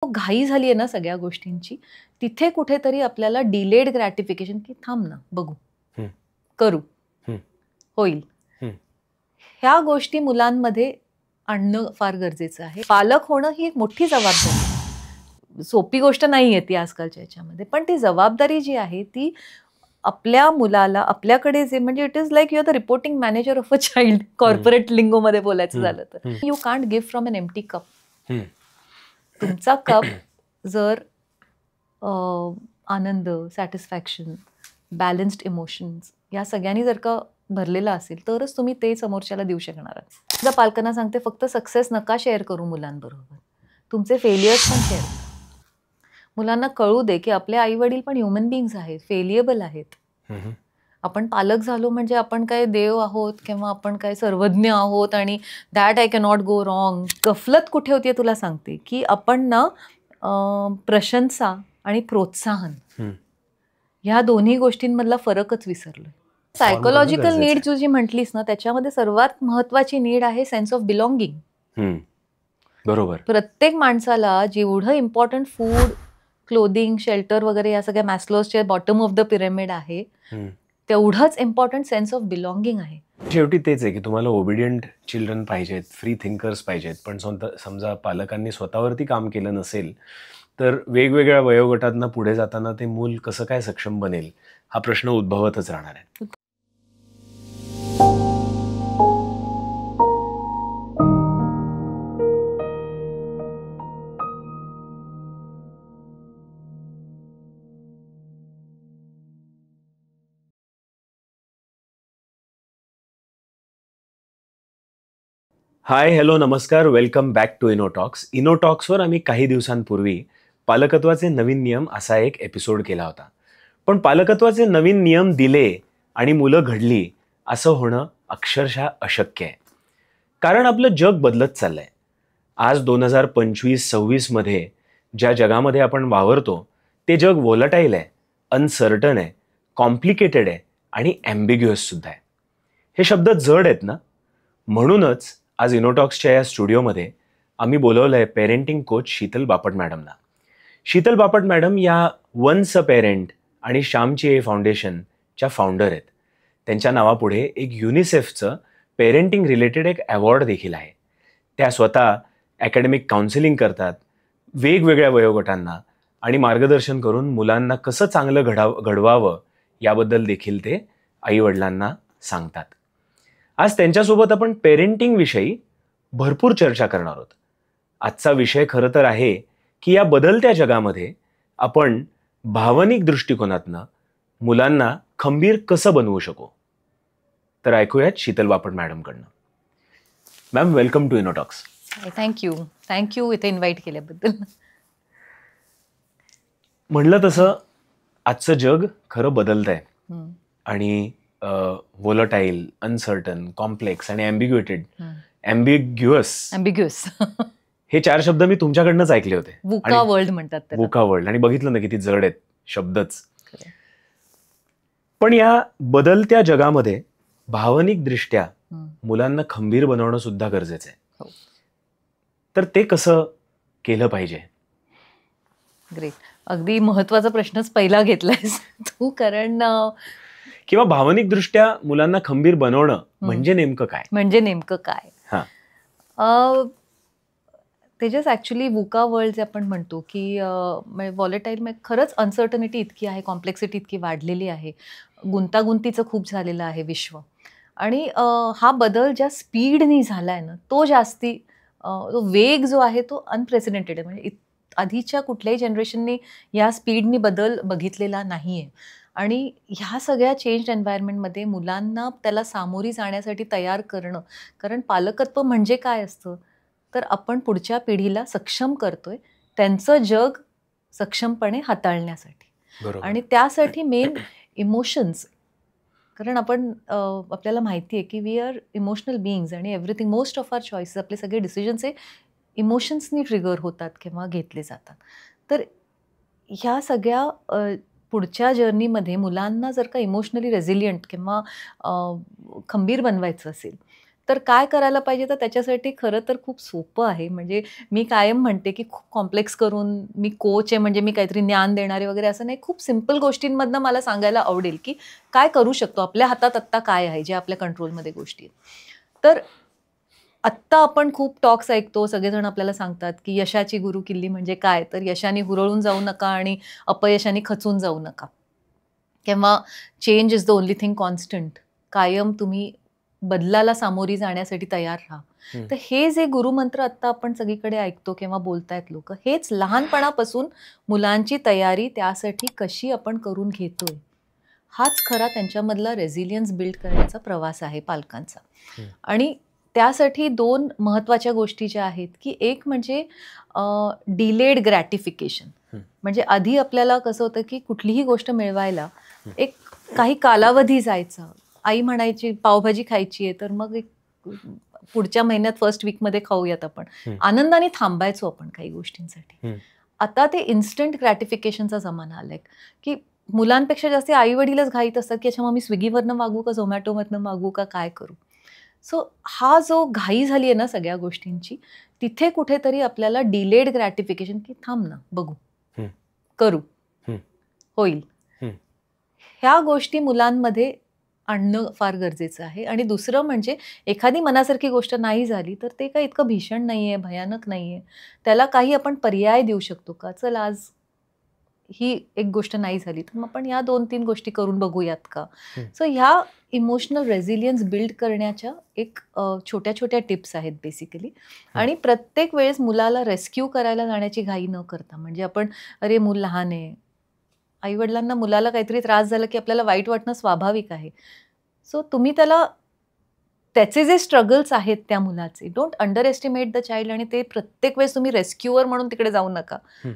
घाई झाली आहे ना सगळ्या गोष्टींची, तिथे कुठेतरी आपल्याला डिलेड ग्रॅटिफिकेशन, की थांब ना, बघू, करू, होईल, ह्या गोष्टी मुलांमध्ये आणणं फार गरजेचं आहे. पालक होणं ही एक मोठी जबाबदारी आहे. सोपी गोष्ट नाहीये ती आजकालच्या ह्याच्यामध्ये, पण ती जबाबदारी जी आहे ती आपल्या मुलाला आपल्याकडे जे म्हणजे it is like you are the reporting manager of a child, corporate लिंगोमध्ये बोलायचं झालं तर. You can't give from an empty cup. तुमचा कप जर आनंद, सॅटिस्फॅक्शन, बॅलन्स्ड इमोशन्स या सगळ्यांनी जर का भरलेला असेल तरच तुम्ही ते समोरच्याला देऊ शकणार आहात. जर पालकांना सांगते फक्त सक्सेस नका शेअर करू मुलांबरोबर, तुमचे फेलियर्स पण शेअर करा. मुलांना कळू दे की आपले आई वडील पण ह्युमन बिंग्स आहेत, फेलिएबल आहेत. आपण पालक झालो म्हणजे आपण काय देव आहोत किंवा आपण काय सर्वज्ञ आहोत आणि that I can not go wrong. गफलत कुठे होती तुला सांगते, की आपण ना प्रशंसा आणि प्रोत्साहन ह्या दोन्ही गोष्टींमधला फरकच विसरलोय. सायकोलॉजिकल नीड जी म्हटलीस ना, त्याच्यामध्ये सर्वात महत्वाची नीड आहे सेन्स ऑफ बिलॉंगिंग. बरोबर. प्रत्येक माणसाला जेवढं इम्पॉर्टंट फूड, क्लोदिंग, शेल्टर वगैरे या सगळ्या मॅस्लोच्या बॉटम ऑफ द पिरॅमिड आहे, तेवढंच इम्पॉर्टंट सेन्स ऑफ बिलॉंगिंग आहे. शेवटी तेच आहे की तुम्हाला ओबिडियंट चिल्ड्रन पाहिजेत, फ्री थिंकर्स पाहिजेत, पण समजा पालकांनी स्वतःवरती काम केलं नसेल तर वेगवेगळ्या वयोगटांना पुढे जाताना ते मूल कसं काय सक्षम बनेल हा प्रश्न उद्भवतच राहणार आहे. हाय, हॅलो, नमस्कार, वेलकम बॅक टू इनोटॉक्स. इनोटॉक्सवर आम्ही काही दिवसांपूर्वी पालकत्वाचे नवीन नियम असा एक एपिसोड केला होता. पण पालकत्वाचे नवीन नियम दिले आणि मुलं घडली असं होणं अक्षरशः अशक्य आहे. कारण आपलं जग बदलत चाललंय. आज 2025-26 मध्ये ज्या जगामध्ये आपण वावरतो ते जग व्होलटाईल आहे, अनसर्टन आहे, कॉम्प्लिकेटेड आहे आणि ॲम्बिग्युअस सुद्धा आहे. हे शब्द जड आहेत ना. म्हणूनच आज इनोटॉक्सच्या या स्टुडिओमध्ये आम्ही बोलवलं आहे पेरेंटिंग कोच शीतल बापट मॅडमना. शीतल बापट मॅडम या वन्स अ पेरेंट आणि श्यामची ए फाउंडेशनच्या फाउंडर आहेत. त्यांच्या नावापुढे एक युनिसेफचं पेरेंटिंग रिलेटेड एक अवॉर्ड देखील आहे. त्या स्वतः अकॅडमिक काउन्सिलिंग करतात वेगवेगळ्या वयोगटांना आणि मार्गदर्शन करून मुलांना कसं चांगलं घडवावं याबद्दल देखील ते आईवडिलांना सांगतात. आज त्यांच्यासोबत आपण पेरेंटिंग विषयी भरपूर चर्चा करणार आहोत. आजचा विषय खरं तर आहे की या बदलत्या जगामध्ये आपण भावनिक दृष्टिकोनातनं मुलांना खंबीर कसं बनवू शकू. तर ऐकूयात शीतल बापट मॅडमकडनं. Ma'am, welcome to Innotalks. Thank you इथे इन्व्हाइट केल्याबद्दल. म्हणलं तसं आजचं जग खरं बदलत आहे आणि व्होलटाईल, अनसर्टन, कॉम्प्लेक्स आणि ॲम्बिग्युअस हे 4 शब्द मी तुमच्याकडनंच ऐकले होते. वुका वर्ल्ड म्हणतात त्याला. वुका वर्ल्ड. आणि बघितलं ना किती जड आहेत शब्दच. पण या बदलत्या जगामध्ये भावनिक दृष्ट्या मुलांना खंबीर बनवणं सुद्धा गरजेचं आहे. तर ते कसं केलं पाहिजे? ग्रेट. अगदी महत्वाचा प्रश्नच पहिला घेतलायस तू. कारण किंवा भावनिक दृष्ट्या मुलांना खंबीर बनवणं म्हणजे नेमकं काय? तेजस, ॲक्च्युली वुका वर्ल्ड जे आपण म्हणतो की व्हॉलेटाईल, खरंच अनसर्टनिटी इतकी आहे, कॉम्प्लेक्सिटी इतकी वाढलेली आहे, गुंतागुंतीचं खूप झालेलं आहे विश्व. आणि हा बदल ज्या स्पीडनी झाला आहे ना, तो जास्ती तो वेग जो आहे तो अनप्रेसिडेंटेड आहे. म्हणजे आधीच्या कुठल्याही जनरेशननी या स्पीडनी बदल बघितलेला नाही आहे. आणि ह्या सगळ्या चेंज एन्व्हायरमेंटमध्ये मुलांना त्याला सामोरी जाण्यासाठी तयार करणं, कारण पालकत्व म्हणजे काय असतं तर आपण पुढच्या पिढीला सक्षम करतोय त्यांचं जग सक्षमपणे हाताळण्यासाठी. आणि त्यासाठी मेन इमोशन्स, कारण आपल्याला माहिती आहे की वी आर इमोशनल बिईंग्स आणि everything, most of our choices, आपले सगळे डिसिजन्स हे इमोशन्सनी ट्रिगर होतात किंवा घेतले जातात. तर ह्या सगळ्या पुढच्या जर्नीमध्ये मुलांना जर का इमोशनली रेझिलियंट किंवा खंबीर बनवायचं असेल तर काय करायला पाहिजे, तर त्याच्यासाठी खरं तर खूप सोपं आहे. म्हणजे मी कायम म्हणते, की खूप कॉम्प्लेक्स करून मी कोच आहे म्हणजे मी काहीतरी ज्ञान देणारे वगैरे असं नाही. खूप सिंपल गोष्टींमधनं मला सांगायला आवडेल, की काय करू शकतो, आपल्या हातात आत्ता काय आहे, जे आपल्या कंट्रोलमध्ये गोष्टी आहेत. तर आत्ता आपण खूप टॉक्स ऐकतो, सगळेजण आपल्याला सांगतात, की यशाची गुरुकिल्ली म्हणजे काय? तर यशाने हुरळून जाऊ नका आणि अपयशाने खचून जाऊ नका. किंवा change is the only thing constant. कायम तुम्ही बदलाला सामोरी जाण्यासाठी तयार राहा. हं. तर हे जे गुरुमंत्र आत्ता आपण सगळीकडे ऐकतो किंवा बोलतायत लोकं, हेच लहानपणापासून मुलांची तयारी त्यासाठी कशी आपण करून घेतोय, हाच खरा त्यांच्यामधला रेझिलियन्स बिल्ड करण्याचा प्रवास आहे पालकांचा. हं. आणि त्यासाठी 2 महत्त्वाच्या गोष्टी ज्या आहेत, की एक म्हणजे डिलेड ग्रॅटिफिकेशन. हं. म्हणजे आधी आपल्याला कसं होतं, की कुठलीही गोष्ट मिळवायला हं. एक काही कालावधी जायचा. आई म्हणायची, "पावभाजी खायची आहे," तर मग एक पुढच्या महिन्यात फर्स्ट वीकमध्ये खाऊयात आपण. हं. आनंदाने थांबायचो आपण काही गोष्टींसाठी. हं. आता ते इन्स्टंट ग्रॅटिफिकेशनचा जमाना आलाय, की मुलांपेक्षा जास्त आई-वडीलच घाईत असतात, की अच्छा मग मी स्विगीवरनं मागवू का झोमॅटोमधनं मागवू का काय करू? सो हा जो घाई झाली आहे ना सगळ्या गोष्टींची, तिथे कुठेतरी आपल्याला डिलेड ग्रॅटिफिकेशन, की थांब ना, बघू, हं. करू, हं. होईल. हं. ह्या गोष्टी मुलांमध्ये आणणं फार गरजेचं आहे. आणि दुसरं म्हणजे एखादी मनासारखी गोष्ट नाही झाली, तर ते काही इतकं भीषण नाहीये, भयानक नाहीये. त्याला काही आपण पर्याय देऊ शकतो का? चल आज ही एक गोष्ट नाही झाली, तर मग आपण या 2-3 गोष्टी करून बघूयात का? हं. सो ह्या इमोशनल रेझिलियन्स बिल्ड करण्याच्या एक छोट्या-छोट्या टिप्स आहेत बेसिकली. हं. आणि प्रत्येक वेळेस मुलाला रेस्क्यू करायला जाण्याची घाई न करता, म्हणजे आपण अरे मूल लहान आहे. आई-वडिलांना मुलाला काहीतरी त्रास झाला, की आपल्याला वाईट वाटणं स्वाभाविक आहे. सो तुम्ही त्याला त्याचे जे स्ट्रगल्स आहेत त्या मुलाचे, don't under estimate the child. आणि ते प्रत्येक वेळेस तुम्ही रेस्क्यूअर म्हणून तिकडे जाऊ नका. हं.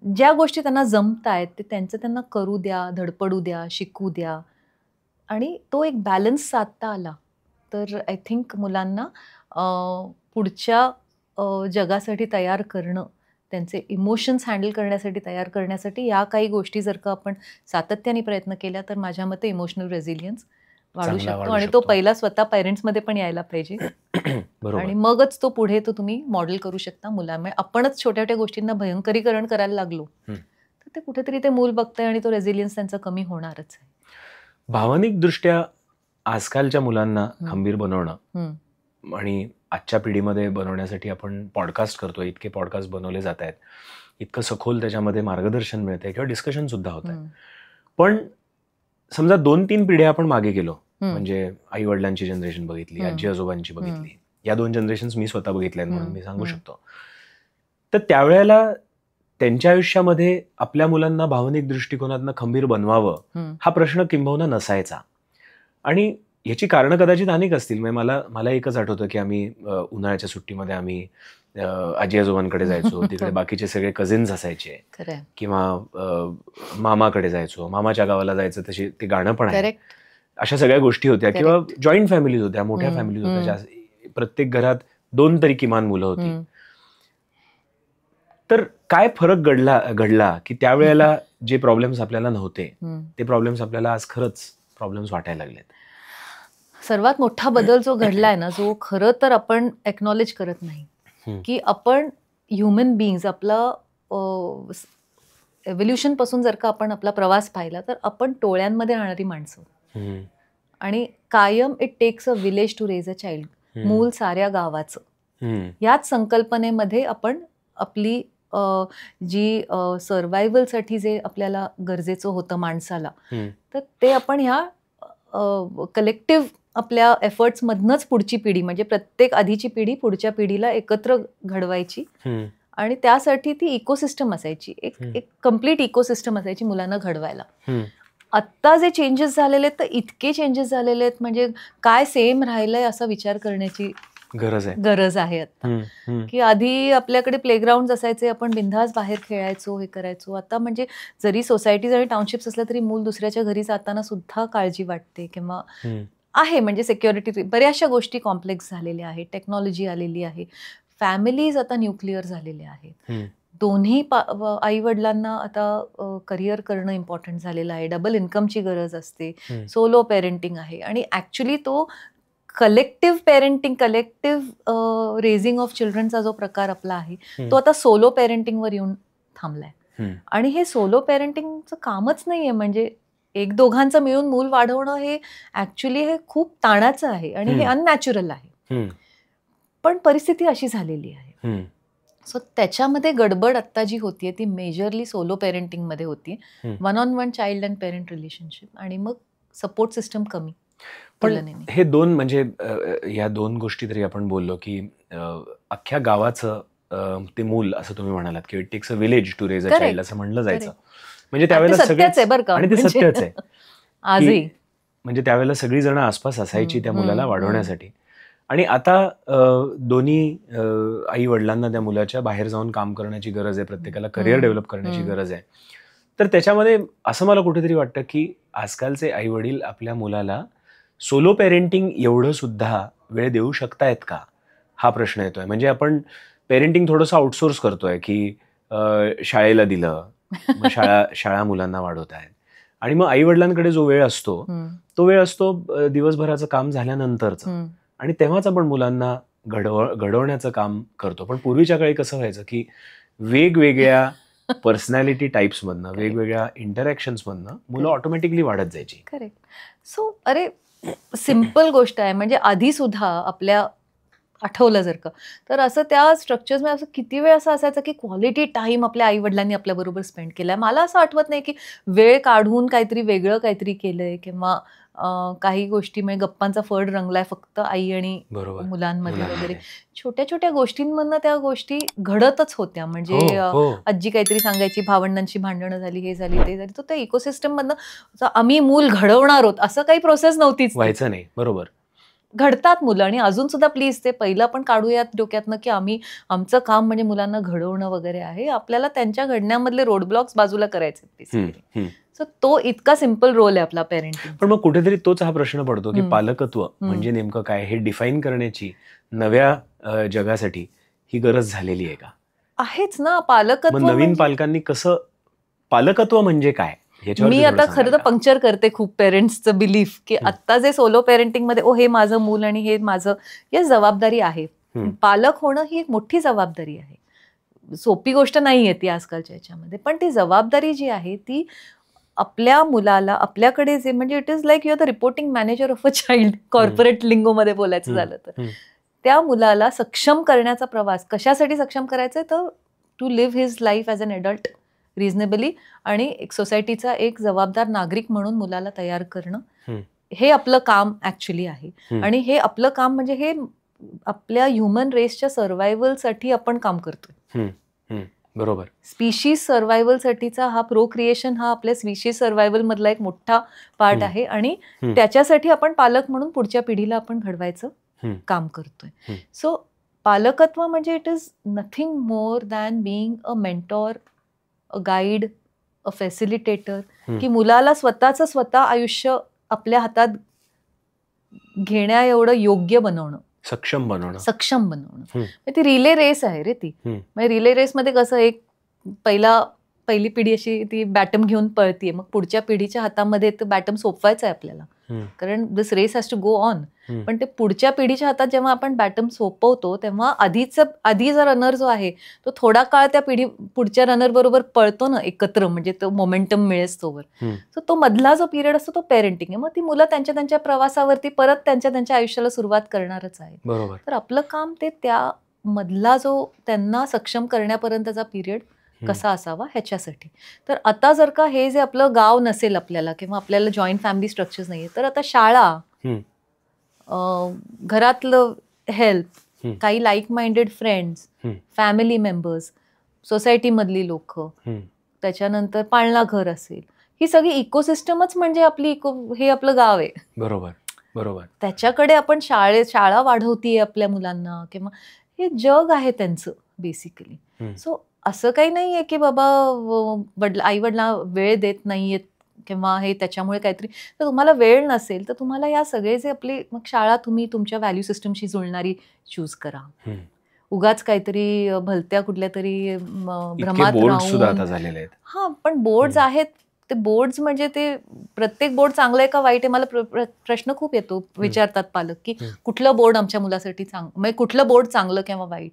ज्या गोष्टी त्यांना जमतायत ते त्यांचं त्यांना करू द्या, धडपडू द्या, शिकू द्या. आणि तो एक बॅलन्स साधता आला, तर आय थिंक मुलांना पुढच्या जगासाठी तयार करणं, त्यांचे इमोशन्स हँडल करण्यासाठी तयार करण्यासाठी या काही गोष्टी जर का आपण सातत्याने प्रयत्न केला, तर माझ्या मते इमोशनल रेझिलियन्स वाढू चांगला शकतो. वाढू आणि तो शकतो. पहिला स्वतः पेरेंट्समध्ये पण यायला पाहिजे. बरोबर. आणि मगच तो पुढे तो तुम्ही मॉडेल करू शकता मुलांमुळे. आपणच छोट्या-छोट्या गोष्टींना भयंकरीकरण करायला लागलो, हं. तर ते कुठेतरी ते मूल बघतंय आणि तो रेझिलियन्स त्यांचा कमी होणारच आहे. भावनिकदृष्ट्या आजकालच्या मुलांना हं. खंबीर बनवणं हं. आणि आजच्या पिढीमध्ये बनवण्यासाठी आपण पॉडकास्ट करतोय, इतके पॉडकास्ट बनवले जात आहेत, इतकं सखोल त्याच्यामध्ये मार्गदर्शन मिळतंय किंवा डिस्कशन सुद्धा होत आहे. हं. पण समजा 2-3 पिढ्या आपण मागे गेलो, हं. म्हणजे आई वडिलांची जनरेशन बघितली, हं. आजी आजोबांची हं. बघितली, या 2 जनरेशन्स मी स्वतः बघितल्या म्हणून हं. मी सांगू हं. शकतो. तर त्यावेळेला त्यांच्या आयुष्यामध्ये आपल्या मुलांना भावनिक दृष्टिकोनातनं खंबीर बनवावं हं. हा प्रश्न किंबहुना नसायचा. आणि ह्याची कारणं कदाचित अनेक असतील. म्हणजे मला एकच आठवतं, की आम्ही उन्हाळ्याच्या सुट्टीमध्ये आम्ही आजी आजोबांकडे जायचो. तिकडे बाकीचे सगळे कझिन्स असायचे खरंय. किंवा मामाकडे जायचो. मामाच्या गावाला जायचं, तशी ते गाणं पण आहे. करेक्ट. अशा सगळ्या गोष्टी होत्या किंवा करेक्ट. जॉईंट फॅमिलीज होत्या, मोठ्या हं. फॅमिलीज होत्या, हं. प्रत्येक घरात 2 तरी किमान मुलं होती. हं. तर काय फरक घडला, की त्यावेळेला जे प्रॉब्लेम्स आपल्याला नव्हते, हं. ते प्रॉब्लेम्स आपल्याला आज खरंच प्रॉब्लेम्स वाटायला लागलेत? सर्वात मोठा बदल जो घडलाय ना, जो खरं तर आपण एक्नॉलेज करत नाही, हं. की आपण ह्युमन बीइंग्ज आपला एव्होल्युशन पासून जर का आपण आपला प्रवास पाहिला, तर आपण टोळ्यांमध्ये राहणारी माणसं आहोत. हं. आणि कायम it takes a village to raise a child. हं. मूल साऱ्या गावाचं. हं. याच संकल्पनेमध्ये आपण आपली जी सर्व्हायव्हलसाठी जे आपल्याला गरजेचं होतं माणसाला, हं. तर ते आपण ह्या कलेक्टिव्ह आपल्या एफर्ट्समधनंच पुढची पिढी, म्हणजे प्रत्येक आधीची पिढी पुढच्या पिढीला एकत्र घडवायची. हं. आणि त्यासाठी ती इकोसिस्टम असायची, एक हं. एक कंप्लीट इकोसिस्टम असायची मुलांना घडवायला. हं. आत्ता जे चेंजेस झालेले आहेत, तर इतके चेंजेस झालेले आहेत, म्हणजे काय सेम राहिलंय असा विचार करण्याची गरज आहे. गरज आहे आता. हं. हं. की आधी आपल्याकडे प्लेग्राऊंड असायचे, आपण बिनधास्त बाहेर खेळायचो, हे करायचो. आता म्हणजे जरी सोसायटीज आणि टाउनशिप्स असल्या तरी मूल दुसऱ्याच्या घरी जाताना सुद्धा काळजी वाटते, किंवा हं. आहे म्हणजे सिक्युरिटी, बऱ्याचशा गोष्टी कॉम्प्लेक्स झालेल्या आहेत, टेक्नॉलॉजी आलेली आहे, फॅमिलीज आता न्यूक्लिअर झालेल्या आहेत. हं. दोन्ही आई वडिलांना आता करिअर करणं इम्पॉर्टंट झालेलं आहे, डबल इन्कमची गरज असते, हं. सोलो पेरेंटिंग आहे. आणि ॲक्च्युली तो collective parenting, collective raising of चिल्ड्रनचा जो प्रकार आपला आहे तो आता सोलो पेरेंटिंगवर येऊन थांबलाय. आणि हे सोलो पेरेंटिंगचं कामच नाहीये. म्हणजे एक दोघांचं मिळून मूल वाढवणं हे ऍक्च्युली हे खूप ताणाचं आहे आणि हे अननॅचरल आहे. पण परिस्थिती अशी झालेली आहे. सो त्याच्यामध्ये गडबड आता जी होतीये ती मेजरली सोलो पेरेंटिंग मध्ये होती. One on one child and parent relationship आणि मग सपोर्ट सिस्टम कमी. पण हे दोन म्हणजे या दोन गोष्टी तरी आपण बोललो की अख्ख्या गावाचं ते मूल असं तुम्ही म्हणालात की it takes a village to raise a child असं म्हणलं जायचं. म्हणजे त्यावेळेला सगळेच आणि ते सत्यच आहे आजही. म्हणजे त्यावेळेला सगळी जण आसपास असायची त्या मुलाला वाढवण्यासाठी. आणि आता दोन्ही आई वडिलांना त्या मुलाच्या बाहेर जाऊन काम करण्याची गरज आहे, प्रत्येकाला करिअर डेव्हलप करण्याची गरज आहे. तर त्याच्यामध्ये असं मला कुठेतरी वाटतं की आजकालचे आई वडील आपल्या मुलाला सोलो पेरेंटिंग एवढं सुद्धा वेळ देऊ शकतायत का, हा प्रश्न येतोय. म्हणजे आपण पेरेंटिंग थोडंसं आउटसोर्स करतोय की शाळेला दिलं, मग शाळा मुलांना वाढवत आहेत आणि मग आई वडिलांकडे जो वेळ असतो तो वेळ असतो दिवसभराचं काम झाल्यानंतरच आणि तेव्हाच आपण मुलांना घडवण्याचं काम करतो. पण पूर्वीच्या काळी कसं व्हायचं की वेगवेगळ्या पर्सनॅलिटी टाइप्स मधनं, वेगवेगळ्या इंटरॅक्शन्स मधनं मुलं ऑटोमॅटिकली वाढत जायची. करेक्ट. सो अरे सिम्पल गोष्ट आहे. म्हणजे आधी सुद्धा आपल्या आठवलं जर का तर असं त्या स्ट्रक्चर्समध्ये असं किती वेळ असं असायचं की क्वालिटी टाइम आपल्या आई वडिलांनी आपल्या बरोबर स्पेंड केलाय. मला असं आठवत नाही की वेळ काढून काहीतरी वेगळं काहीतरी केलंय किंवा काही गोष्टी म्हणजे गप्पांचा फड रंगलाय फक्त आई आणि मुलांमध्ये वगैरे. छोट्या छोट्या गोष्टींमधनं त्या गोष्टी घडतच होत्या. म्हणजे आजी काहीतरी सांगायची, भावंडांची भांडणं झाली, हे झाली ते झाली, तर त्या इकोसिस्टम मधनं आम्ही मूल घडवणार आहोत असं काही प्रोसेस नव्हतीच, व्हायचं नाही. बरोबर घडतात मुलं. आणि अजून सुद्धा प्लीज ते पहिलं पण काढूयात डोक्यातनं की आम्ही आमचं काम म्हणजे मुलांना घडवणं वगैरे आहे. आपल्याला त्यांच्या घडण्यामधले रोड ब्लॉक्स बाजूला करायचे. सो तो इतका सिम्पल रोल आहे आपला पेरेंटिंग. पण मग कुठेतरी तोच हा प्रश्न पडतो की पालकत्व म्हणजे नेमकं काय हे डिफाईन करण्याची नव्या जगासाठी ही गरज झालेली आहे का? आहेच ना. पालकत्व नवीन पालकांनी कसं, पालकत्व म्हणजे काय? मी आता खरं तर पंक्चर करते खूप पेरेंट्सचं बिलीफ की आता जे सोलो पेरेंटिंग मध्ये हे माझं मूल आणि हे माझं, या जबाबदारी आहे. पालक होणं ही एक मोठी जबाबदारी आहे. सोपी गोष्ट नाहीये ती आजकालच्या याच्यामध्ये. पण ती जबाबदारी जी आहे ती आपल्या मुलाला आपल्याकडे जे म्हणजे it is like you are the reporting manager of a child, corporate लिंगोमध्ये बोलायचं झालं तर. त्या मुलाला सक्षम करण्याचा प्रवास कशासाठी सक्षम करायचा आहे तर to live his life as an adult reasonably आणि एक सोसायटीचा एक जबाबदार नागरिक म्हणून मुलाला तयार करणं हे आपलं काम ऍक्च्युली आहे. आणि हे आपलं काम म्हणजे हे आपल्या ह्युमन रेसच्या सर्व्हायव्हलसाठी आपण काम करतोय. बरोबर. स्पीशीज सर्व्हायव्हलसाठीचा हा प्रोक्रिएशन हा आपल्या स्पीशीज सर्व्हायव्हल मधला एक मोठा पार्ट आहे आणि त्याच्यासाठी आपण पालक म्हणून पुढच्या पिढीला आपण घडवायचं काम करतोय. सो पालकत्व म्हणजे it is nothing more than being a mentor, a guide, a facilitator, की मुलाला स्वतः आयुष्य आपल्या हातात घेण्या एवढं योग्य बनवणं, सक्षम बनवणं. ती रिले रेस आहे रे ती. म्हणजे रिले रेसमध्ये कसं एक पहिली पिढी अशी ती बॅटम घेऊन पळतीये, मग पुढच्या पिढीच्या हातामध्ये ते बॅटम सोपवायचं आहे आपल्याला, कारण this race has to go on. पण ते पुढच्या पिढीच्या हातात जेव्हा आपण बॅटम सोपवतो तेव्हा आधीचा रनर जो आहे तो थोडा काळ त्या पुढच्या रनर बरोबर पळतो ना एकत्र, म्हणजे तो मोमेंटम मिळेस तोवर. सो तो मधला जो पिरियड असतो तो पेरेंटिंग आहे. मग ती मुलं त्यांच्या प्रवासावरती परत त्यांच्या आयुष्याला सुरुवात करणारच आहे. तर आपलं काम ते त्या मधला जो त्यांना सक्षम करण्यापर्यंतचा पिरियड कसा असावा ह्याच्यासाठी. तर आता जर का हे जे आपलं गाव नसेल आपल्याला किंवा आपल्याला जॉईंट फॅमिली स्ट्रक्चर्स नाहीये, तर आता शाळा, घरातलं हेल्प, काही like minded friends, family members, society मधली लोक, त्याच्यानंतर पाळणा घर असेल, ही सगळी इकोसिस्टमच म्हणजे हे आपलं गाव आहे. बरोबर. त्याच्याकडे आपण शाळा वाढवतीये आपल्या मुलांना किंवा हे जग आहे त्यांचं बेसिकली. सो असं काही नाहीये की बाबा आई वडिलांना वेळ देत नाहीयेत किंवा हे त्याच्यामुळे काहीतरी. तर तुम्हाला वेळ नसेल तर तुम्हाला या सगळे जे आपले मग शाळा तुम्ही तुमच्या व्हॅल्यू सिस्टमशी जुळणारी चूज करा. उगाच काहीतरी भलत्या कुठल्या तरी भ्रमात राहून. झालेले आहेत. पण बोर्ड्स आहेत ते बोर्ड्स म्हणजे ते प्रत्येक बोर्ड चांगलं आहे का वाईट आहे, मला प्रश्न खूप येतो, विचारतात पालक की कुठलं बोर्ड आमच्या मुलासाठी म्हणजे कुठलं बोर्ड चांगलं किंवा वाईट.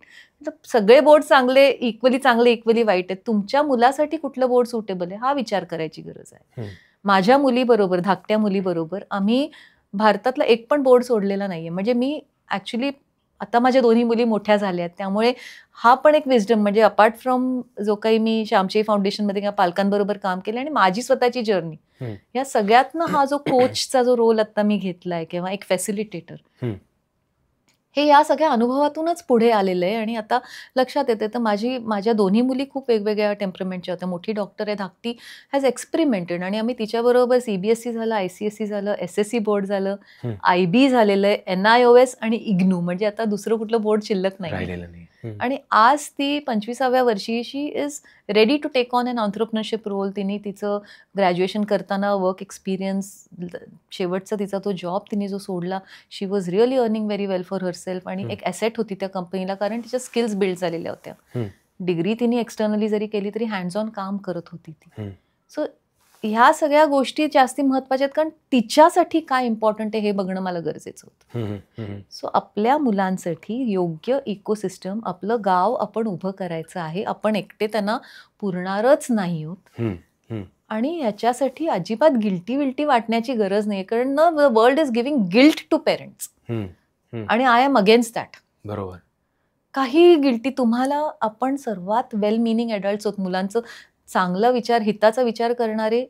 सगळे बोर्ड चांगले, इक्वली वाईट आहेत, तुमच्या मुलासाठी कुठलं बोर्ड सुटेबल आहे हा विचार करायची गरज आहे. माझ्या मुलीबरोबर, धाकट्या मुलीबरोबर आम्ही भारतातला एक पण बोर्ड सोडलेला नाहीये. म्हणजे मी ऍक्च्युली आता माझ्या दोन्ही मुली मोठ्या झाल्या आहेत, त्यामुळे हा पण एक विजडम, म्हणजे अपार्ट फ्रॉम जो काही मी श्यामची फाउंडेशनमध्ये किंवा पालकांबरोबर काम केलं आणि माझी स्वतःची जर्नी, या सगळ्यातनं हा जो कोचचा जो रोल आता मी घेतलाय किंवा एक फॅसिलिटेटर, हे या सगळ्या अनुभवातूनच पुढे आलेलं आहे. आणि आता लक्षात येते तर माझ्या दोन्ही मुली खूप वेगवेगळ्या टेम्परमेंटच्या होत्या. मोठी डॉक्टर आहे, धाकटी हॅज एक्सपेरिमेंटेड, आणि आम्ही तिच्याबरोबर CBSE झालं, ICSE झालं, SSC बोर्ड झालं, IB झालेलं आहे, NIOS आणि IGNOU, म्हणजे आता दुसरं कुठलं बोर्ड शिल्लक नाही. आणि आज ती 25व्या वर्षी she is ready to take on an entrepreneurship role. तिने तिचं ग्रॅज्युएशन करताना वर्क एक्सपिरियन्स, शेवटचा तिचा तो जॉब तिने जो सोडला, she was really earning very well for herself, आणि एक ॲसेट होती त्या कंपनीला, कारण तिच्या स्किल्स बिल्ड झालेल्या होत्या. डिग्री तिने एक्सटर्नली जरी केली तरी हँड्स ऑन काम करत होती ती. सो ह्या सगळ्या गोष्टी जास्ती महत्वाच्या आहेत, कारण तिच्यासाठी काय इम्पॉर्टंट आहे हे बघणं मला गरजेचं होतं. सो आपल्या मुलांसाठी योग्य इकोसिस्टम, आपलं गाव आपण उभं करायचं आहे. आपण एकटे त्यांना पुरणारच नाही आहोत, आणि याच्यासाठी अजिबात गिल्टी वाटण्याची गरज नाही, कारण the world is giving guilt to parents, आणि आय एम अगेन्स्ट दॅट. बरोबर. काही गिल्टी तुम्हाला, आपण सर्वात वेल मिनिंग ॲडल्ट्स आहोत. मुलांचं चांगला विचार, हिताचा विचार करणारे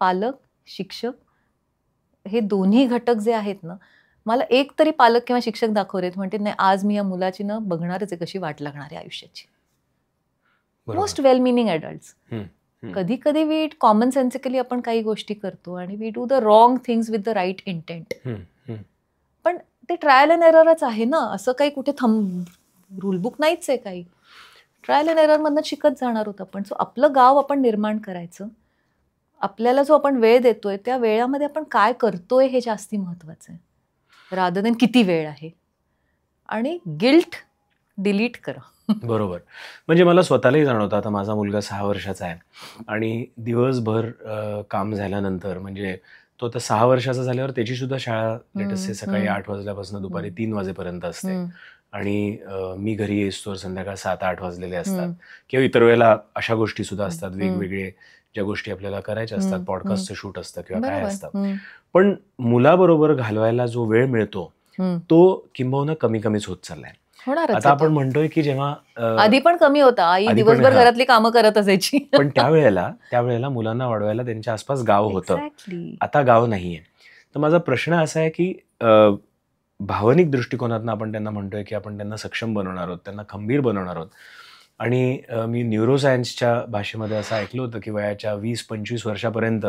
पालक, शिक्षक, हे दोन्ही घटक जे आहेत ना, मला एक तरी पालक किंवा शिक्षक दाखवलेत म्हणते नाही आज मी या मुलाची ना बघणारच आहे कशी वाट लागणार आहे आयुष्याची. मोस्ट वेल मिनिंग ॲडल्ट्स. कधी कधी वी कॉमन सेन्सिकली आपण काही गोष्टी करतो आणि we do the wrong things with the right intent, पण ते ट्रायल अँड एररच आहे ना, असं काही कुठे रूलबुक नाहीच आहे काही. ट्रायल अँड एररमधनं शिकत जाणार होतं आपण. सो आपलं गाव आपण निर्माण करायचं. आपल्याला जो आपण वेळ देतोय त्या वेळामध्ये आपण काय करतोय हे जास्ती महत्वाचं आहे, रादर दॅन किती वेळ आहे. आणि गिल्ट डिलीट करा. बरोबर. म्हणजे मला स्वतःलाही जाणवतं, आता माझा मुलगा 6 वर्षाचा आहे आणि दिवसभर काम झाल्यानंतर, म्हणजे तो आता 6 वर्षाचा झाल्यावर त्याची सुद्धा शाळा लेटेस्ट सकाळी 8 वाजल्यापासून दुपारी 3 वाजेपर्यंत असते, आणि मी घरी येईस्तोवर संध्याकाळ 7-8 वाजलेले असतात. किंवा इतर वेळेला अशा गोष्टी सुद्धा असतात, वेगवेगळे ज्या गोष्टी आपल्याला करायच्या असतात, पॉडकास्टचं शूट असतं किंवा काय असतं. पण मुलाबरोबर घालवायला जो वेळ मिळतो तो किंबहुना कमीच होत चाललाय. आता आपण म्हणतोय की जेव्हा आधी पण कमी होता, आई दिवसभर घरातली कामं करत असायची, पण त्यावेळेला मुलांना वाढवायला त्यांच्या आसपास गाव होतं, आता गाव नाहीये. तर माझा प्रश्न असा आहे की भावनिक दृष्टिकोनातून आपण त्यांना म्हणतोय की आपण त्यांना सक्षम बनवणार आहोत, त्यांना खंबीर बनवणार आहोत. आणि मी न्यूरोसायन्सच्या भाषेमध्ये असं ऐकलं होतं की वयाच्या 20-25 वर्षापर्यंत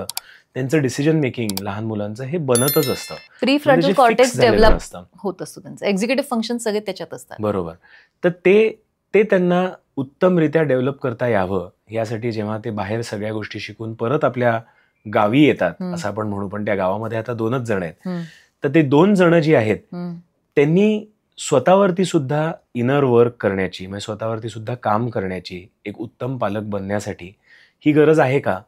त्यांचं डिसिजन मेकिंग लहान मुलांचं हे बनतच असतं, प्री फ्रंटल कॉर्टेक्स डेव्हलप होत असतं, त्यांचं एक्झिक्युटिव्ह फंक्शन सगळे त्याच्यात असतात. बरोबर. तर ते त्यांना उत्तमरित्या डेव्हलप करता यावं यासाठी जेव्हा ते बाहेर सगळ्या गोष्टी शिकून परत आपल्या गावी येतात असं आपण म्हणू, पण त्या गावामध्ये आता 2च जण आहेत, तर ते 2 जण जी आहेत त्यांनी स्वतःवरती सुद्धा इनर वर्क करण्याची, म्हणजे स्वतःवरती सुद्धा काम करण्याची, एक उत्तम पालक बनण्यासाठी ही गरज आहे का?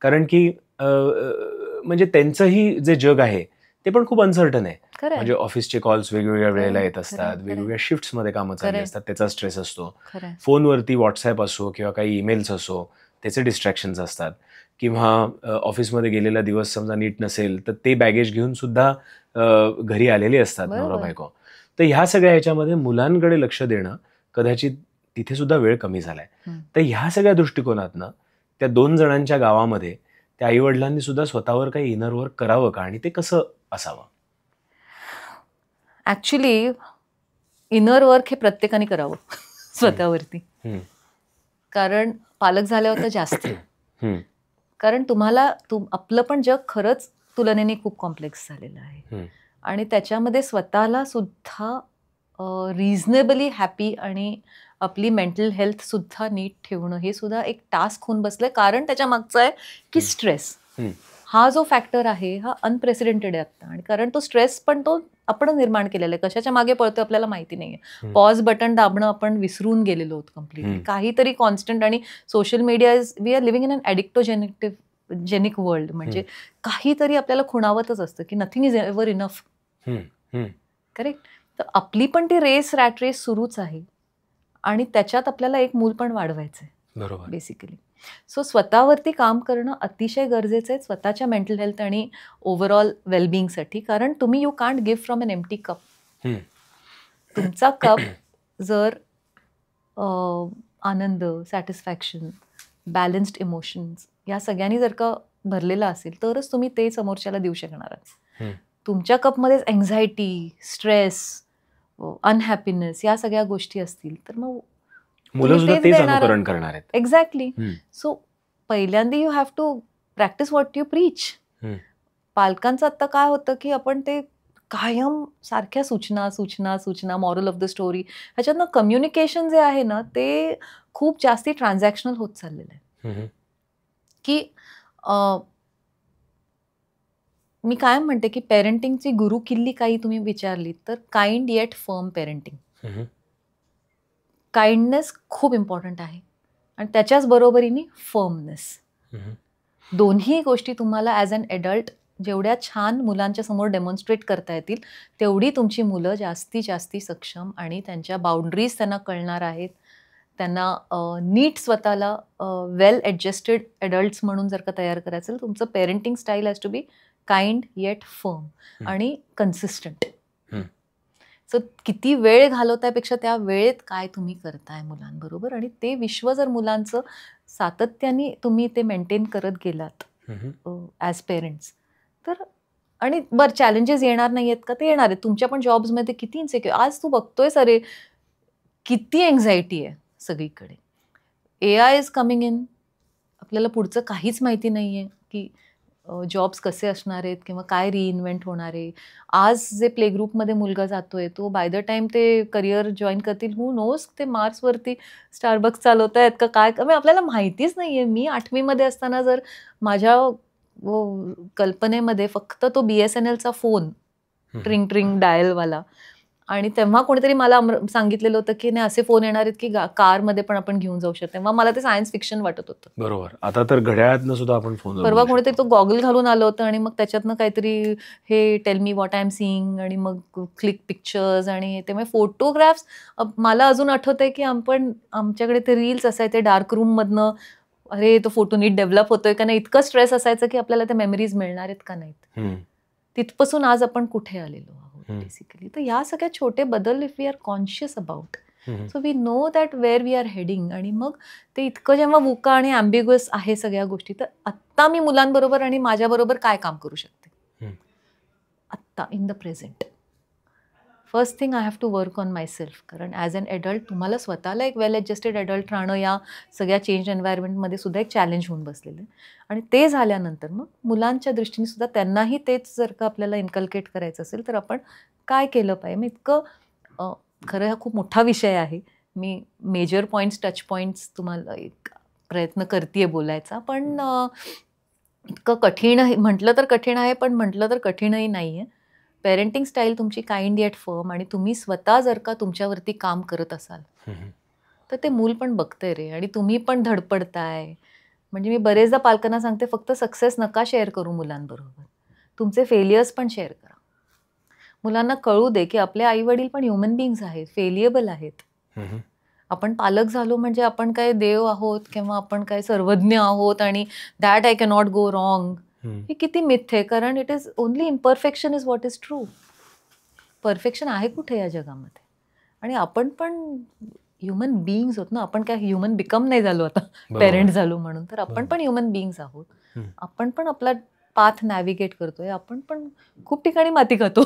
कारण की म्हणजे त्यांचंही जे जग आहे ते पण खूप अनसर्टन आहे. म्हणजे ऑफिसचे कॉल्स वेगवेगळ्या वेळेला येत असतात, वेगवेगळ्या शिफ्ट्समध्ये कामं चालली असतात, त्याचा स्ट्रेस असतो. फोनवरती व्हॉट्सॲप असो किंवा काही ईमेल्स असो त्याचे डिस्ट्रॅक्शन्स असतात, किंवा ऑफिसमध्ये गेलेला दिवस समजा नीट नसेल तर ते बॅगेज घेऊन सुद्धा घरी आलेले असतात नवरा बायको. तर ह्या सगळ्या ह्याच्यामध्ये मुलांकडे लक्ष देणं कदाचित तिथे सुद्धा वेळ कमी झालाय. तर ह्या सगळ्या दृष्टिकोनातनं त्या 2 जणांच्या गावामध्ये त्या आईवडिलांनी सुद्धा स्वतःवर काही इनर वर्क करावं का, आणि ते कसं असावं? ऍक्च्युली इनर वर्क हे प्रत्येकाने करावं स्वतःवरती, कारण पालक झाल्यावर तर जास्त, कारण तुम्हाला आपलं पण जग खरंच तुलनेने खूप कॉम्प्लेक्स झालेलं आहे, आणि त्याच्यामध्ये स्वतःला सुद्धा रिझनेबली हॅपी आणि आपली मेंटल हेल्थ सुद्धा नीट ठेवणं हे सुद्धा एक टास्क होऊन बसलंय. कारण त्याच्या मागचं आहे की स्ट्रेस हा जो फॅक्टर आहे हा अनप्रेसिडेंटेड आहे आता, आणि कारण तो स्ट्रेस पण तो आपण निर्माण केलेला आहे. कशाच्या मागे पळतोय आपल्याला माहिती नाहीये. पॉज बटन दाबणं आपण विसरून गेलेलो आहोत कम्प्लिटली. काहीतरी कॉन्स्टंट, आणि social media is, we are living in an addictogenetive genic world, म्हणजे काहीतरी आपल्याला खुणावतच असतं की nothing is ever enough. Correct. तर आपली पण ती रॅट रेस सुरूच आहे आणि त्याच्यात आपल्याला एक मूल पण वाढवायचंय बरोबर. बेसिकली. सो स्वतःवरती काम करणं अतिशय गरजेचं आहे स्वतःच्या मेंटल हेल्थ आणि ओव्हरऑल वेलबिंगसाठी. कारण तुम्ही you can't give from an empty cup. तुमचा कप जर आनंद, सॅटिस्फॅक्शन, बॅलन्स्ड इमोशन्स या सगळ्यांनी जर का भरलेला असेल तरच तुम्ही ते समोरच्याला देऊ शकणार आहात. तुमच्या कपमध्येच एन्झायटी, स्ट्रेस, अनहॅपीनेस या सगळ्या गोष्टी असतील तर मग मुलं सुद्धा तेच अनुकरण करणार आहेत. एक्झॅक्टली. सो पहिल्यांदा you have to practise what you preach. पालकांचं आता काय होतं की आपण ते कायम सारख्या सूचना सूचना सूचना, मॉरल ऑफ द स्टोरी, ह्याच्यातनं कम्युनिकेशन जे आहे ना ते खूप जास्ती ट्रान्झॅक्शनल होत चाललेलं आहे. की मी कायम म्हणते की पेरेंटिंगची गुरु किल्ली काही तुम्ही विचारली तर kind yet firm parenting. Kindness खूप इम्पॉर्टंट आहे आणि त्याच्याच बरोबरीने फर्मनेस. दोन्ही गोष्टी तुम्हाला ॲज अन एडल्ट जेवढ्या छान मुलांच्या समोर डेमॉन्स्ट्रेट करता येतील तेवढी तुमची मुलं जास्ती सक्षम आणि त्यांच्या बाउंड्रीज त्यांना कळणार आहेत. त्यांना नीट स्वतःला वेल ॲडजस्टेड ॲडल्ट्स म्हणून जर का तयार करायचं तुमचं parenting style has to be kind yet firm आणि कन्सिस्टंट. सो किती वेळ घालवतायपेक्षा त्या वेळेत काय तुम्ही करताय मुलांबरोबर आणि ते विश्व जर मुलांचं सातत्याने तुम्ही ते मेंटेन करत गेलात ॲज पेरेंट्स तर. आणि बरं चॅलेंजेस येणार नाही आहेत का? ते येणार आहेत. तुमच्या पण जॉब्समध्ये किती इन्सेक्युअर आज तू बघतोयस, अरे किती एन्झायटी आहे सगळीकडे. AI is coming in. आपल्याला पुढचं काहीच माहिती नाही आहे की जॉब्स कसे असणार आहेत किंवा काय रिइन्व्हेंट होणार आहे. आज जे प्ले ग्रुपमध्ये मुलगा जातोय तो बाय द टाइम ते करिअर जॉईन करतील हू नोस ते मार्सवरती स्टारबक्स चालवत आहेत का काय, आपल्याला माहितीच नाही आहे. मी 8वीमध्ये असताना जर माझ्या कल्पनेमध्ये फक्त तो BSNLचा फोन ट्रिंग ट्रिंग डायलवाला आणि तेव्हा कोणीतरी मला सांगितलेलं होतं की नाही असे फोन येणार आहेत की कारमध्ये पण आपण घेऊन जाऊ शकतो. तेव्हा मला ते सायन्स फिक्शन वाटत होतं. बरोबर. आता तर घड्याळातनं सुद्धा आपण फोन. परवा कोणीतरी तो गॉगल घालून आलं होतं आणि मग त्याच्यातनं काहीतरी हे tell me what I am seeing आणि मग क्लिक पिक्चर्स आणि त्यामुळे फोटोग्राफ्स. मला अजून आठवतंय की आपण आमच्याकडे ते रील्स असायचे डार्क रूममधनं, अरे तो फोटो नीट डेव्हलप होतोय का नाही, इतकं स्ट्रेस असायचं की आपल्याला त्या मेमरीज मिळणार आहेत का नाहीत. तिथपासून आज आपण कुठे आलेलो आहोत बेसिकली. तर या सगळ्या छोटे बदल if we are conscious about, so we know that where we are heading. आणि मग ते इतकं जेव्हा वुका आणि ॲम्बिग्युअस आहे सगळ्या गोष्टी, तर आत्ता मी मुलांबरोबर आणि माझ्याबरोबर काय काम करू शकते आत्ता in the present. First thing I have to work on myself. कारण ॲज अन ॲडल्ट तुम्हाला स्वतःला एक वेल ॲडजस्टेड ॲडल्ट राहणं या सगळ्या चेंज एन्व्हायरमेंटमध्ये सुद्धा एक चॅलेंज होऊन बसलेलं आहे. आणि ते झाल्यानंतर मग मुलांच्या दृष्टीने सुद्धा त्यांनाही तेच जर का आपल्याला इन्कल्केट करायचं असेल तर आपण काय केलं पाहिजे. मग इतकं खरं हा खूप मोठा विषय आहे. मी मेजर पॉईंट्स टच पॉईंट्स तुम्हाला एक प्रयत्न करते बोलायचा, पण इतकं कठीण म्हटलं तर कठीण आहे, पण म्हटलं तर कठीणही नाही आहे. पेरेंटिंग स्टाईल तुमची काइंड येट फर्म आणि तुम्ही स्वतः जर का तुमच्यावरती काम करत असाल तर ते मूल पण बघतंय रे आणि तुम्ही पण धडपडताय. म्हणजे मी बरेचदा पालकांना सांगते फक्त सक्सेस नका शेअर करू मुलांबरोबर, तुमचे फेलियर्स पण शेअर करा. मुलांना कळू दे की आपले आई वडील पण ह्युमन बिईंग्स आहेत, फेलिएबल आहेत. आपण पालक झालो म्हणजे आपण काय देव आहोत किंवा आपण काय सर्वज्ञ आहोत आणि that I cannot go wrong. हे किती मिथ आहे. कारण it is only imperfection is what is true. Perfection आहे कुठे या जगामध्ये. आणि आपण पण ह्युमन बिईंग्स आहोत ना. आपण काय ह्युमन बिकम नाही झालो आता पेरेंट झालो म्हणून. तर आपण पण ह्युमन बिईंग्स आहोत. आपण पण आपला पाथ नॅव्हिगेट करतोय. आपण पण खूप ठिकाणी माती खातो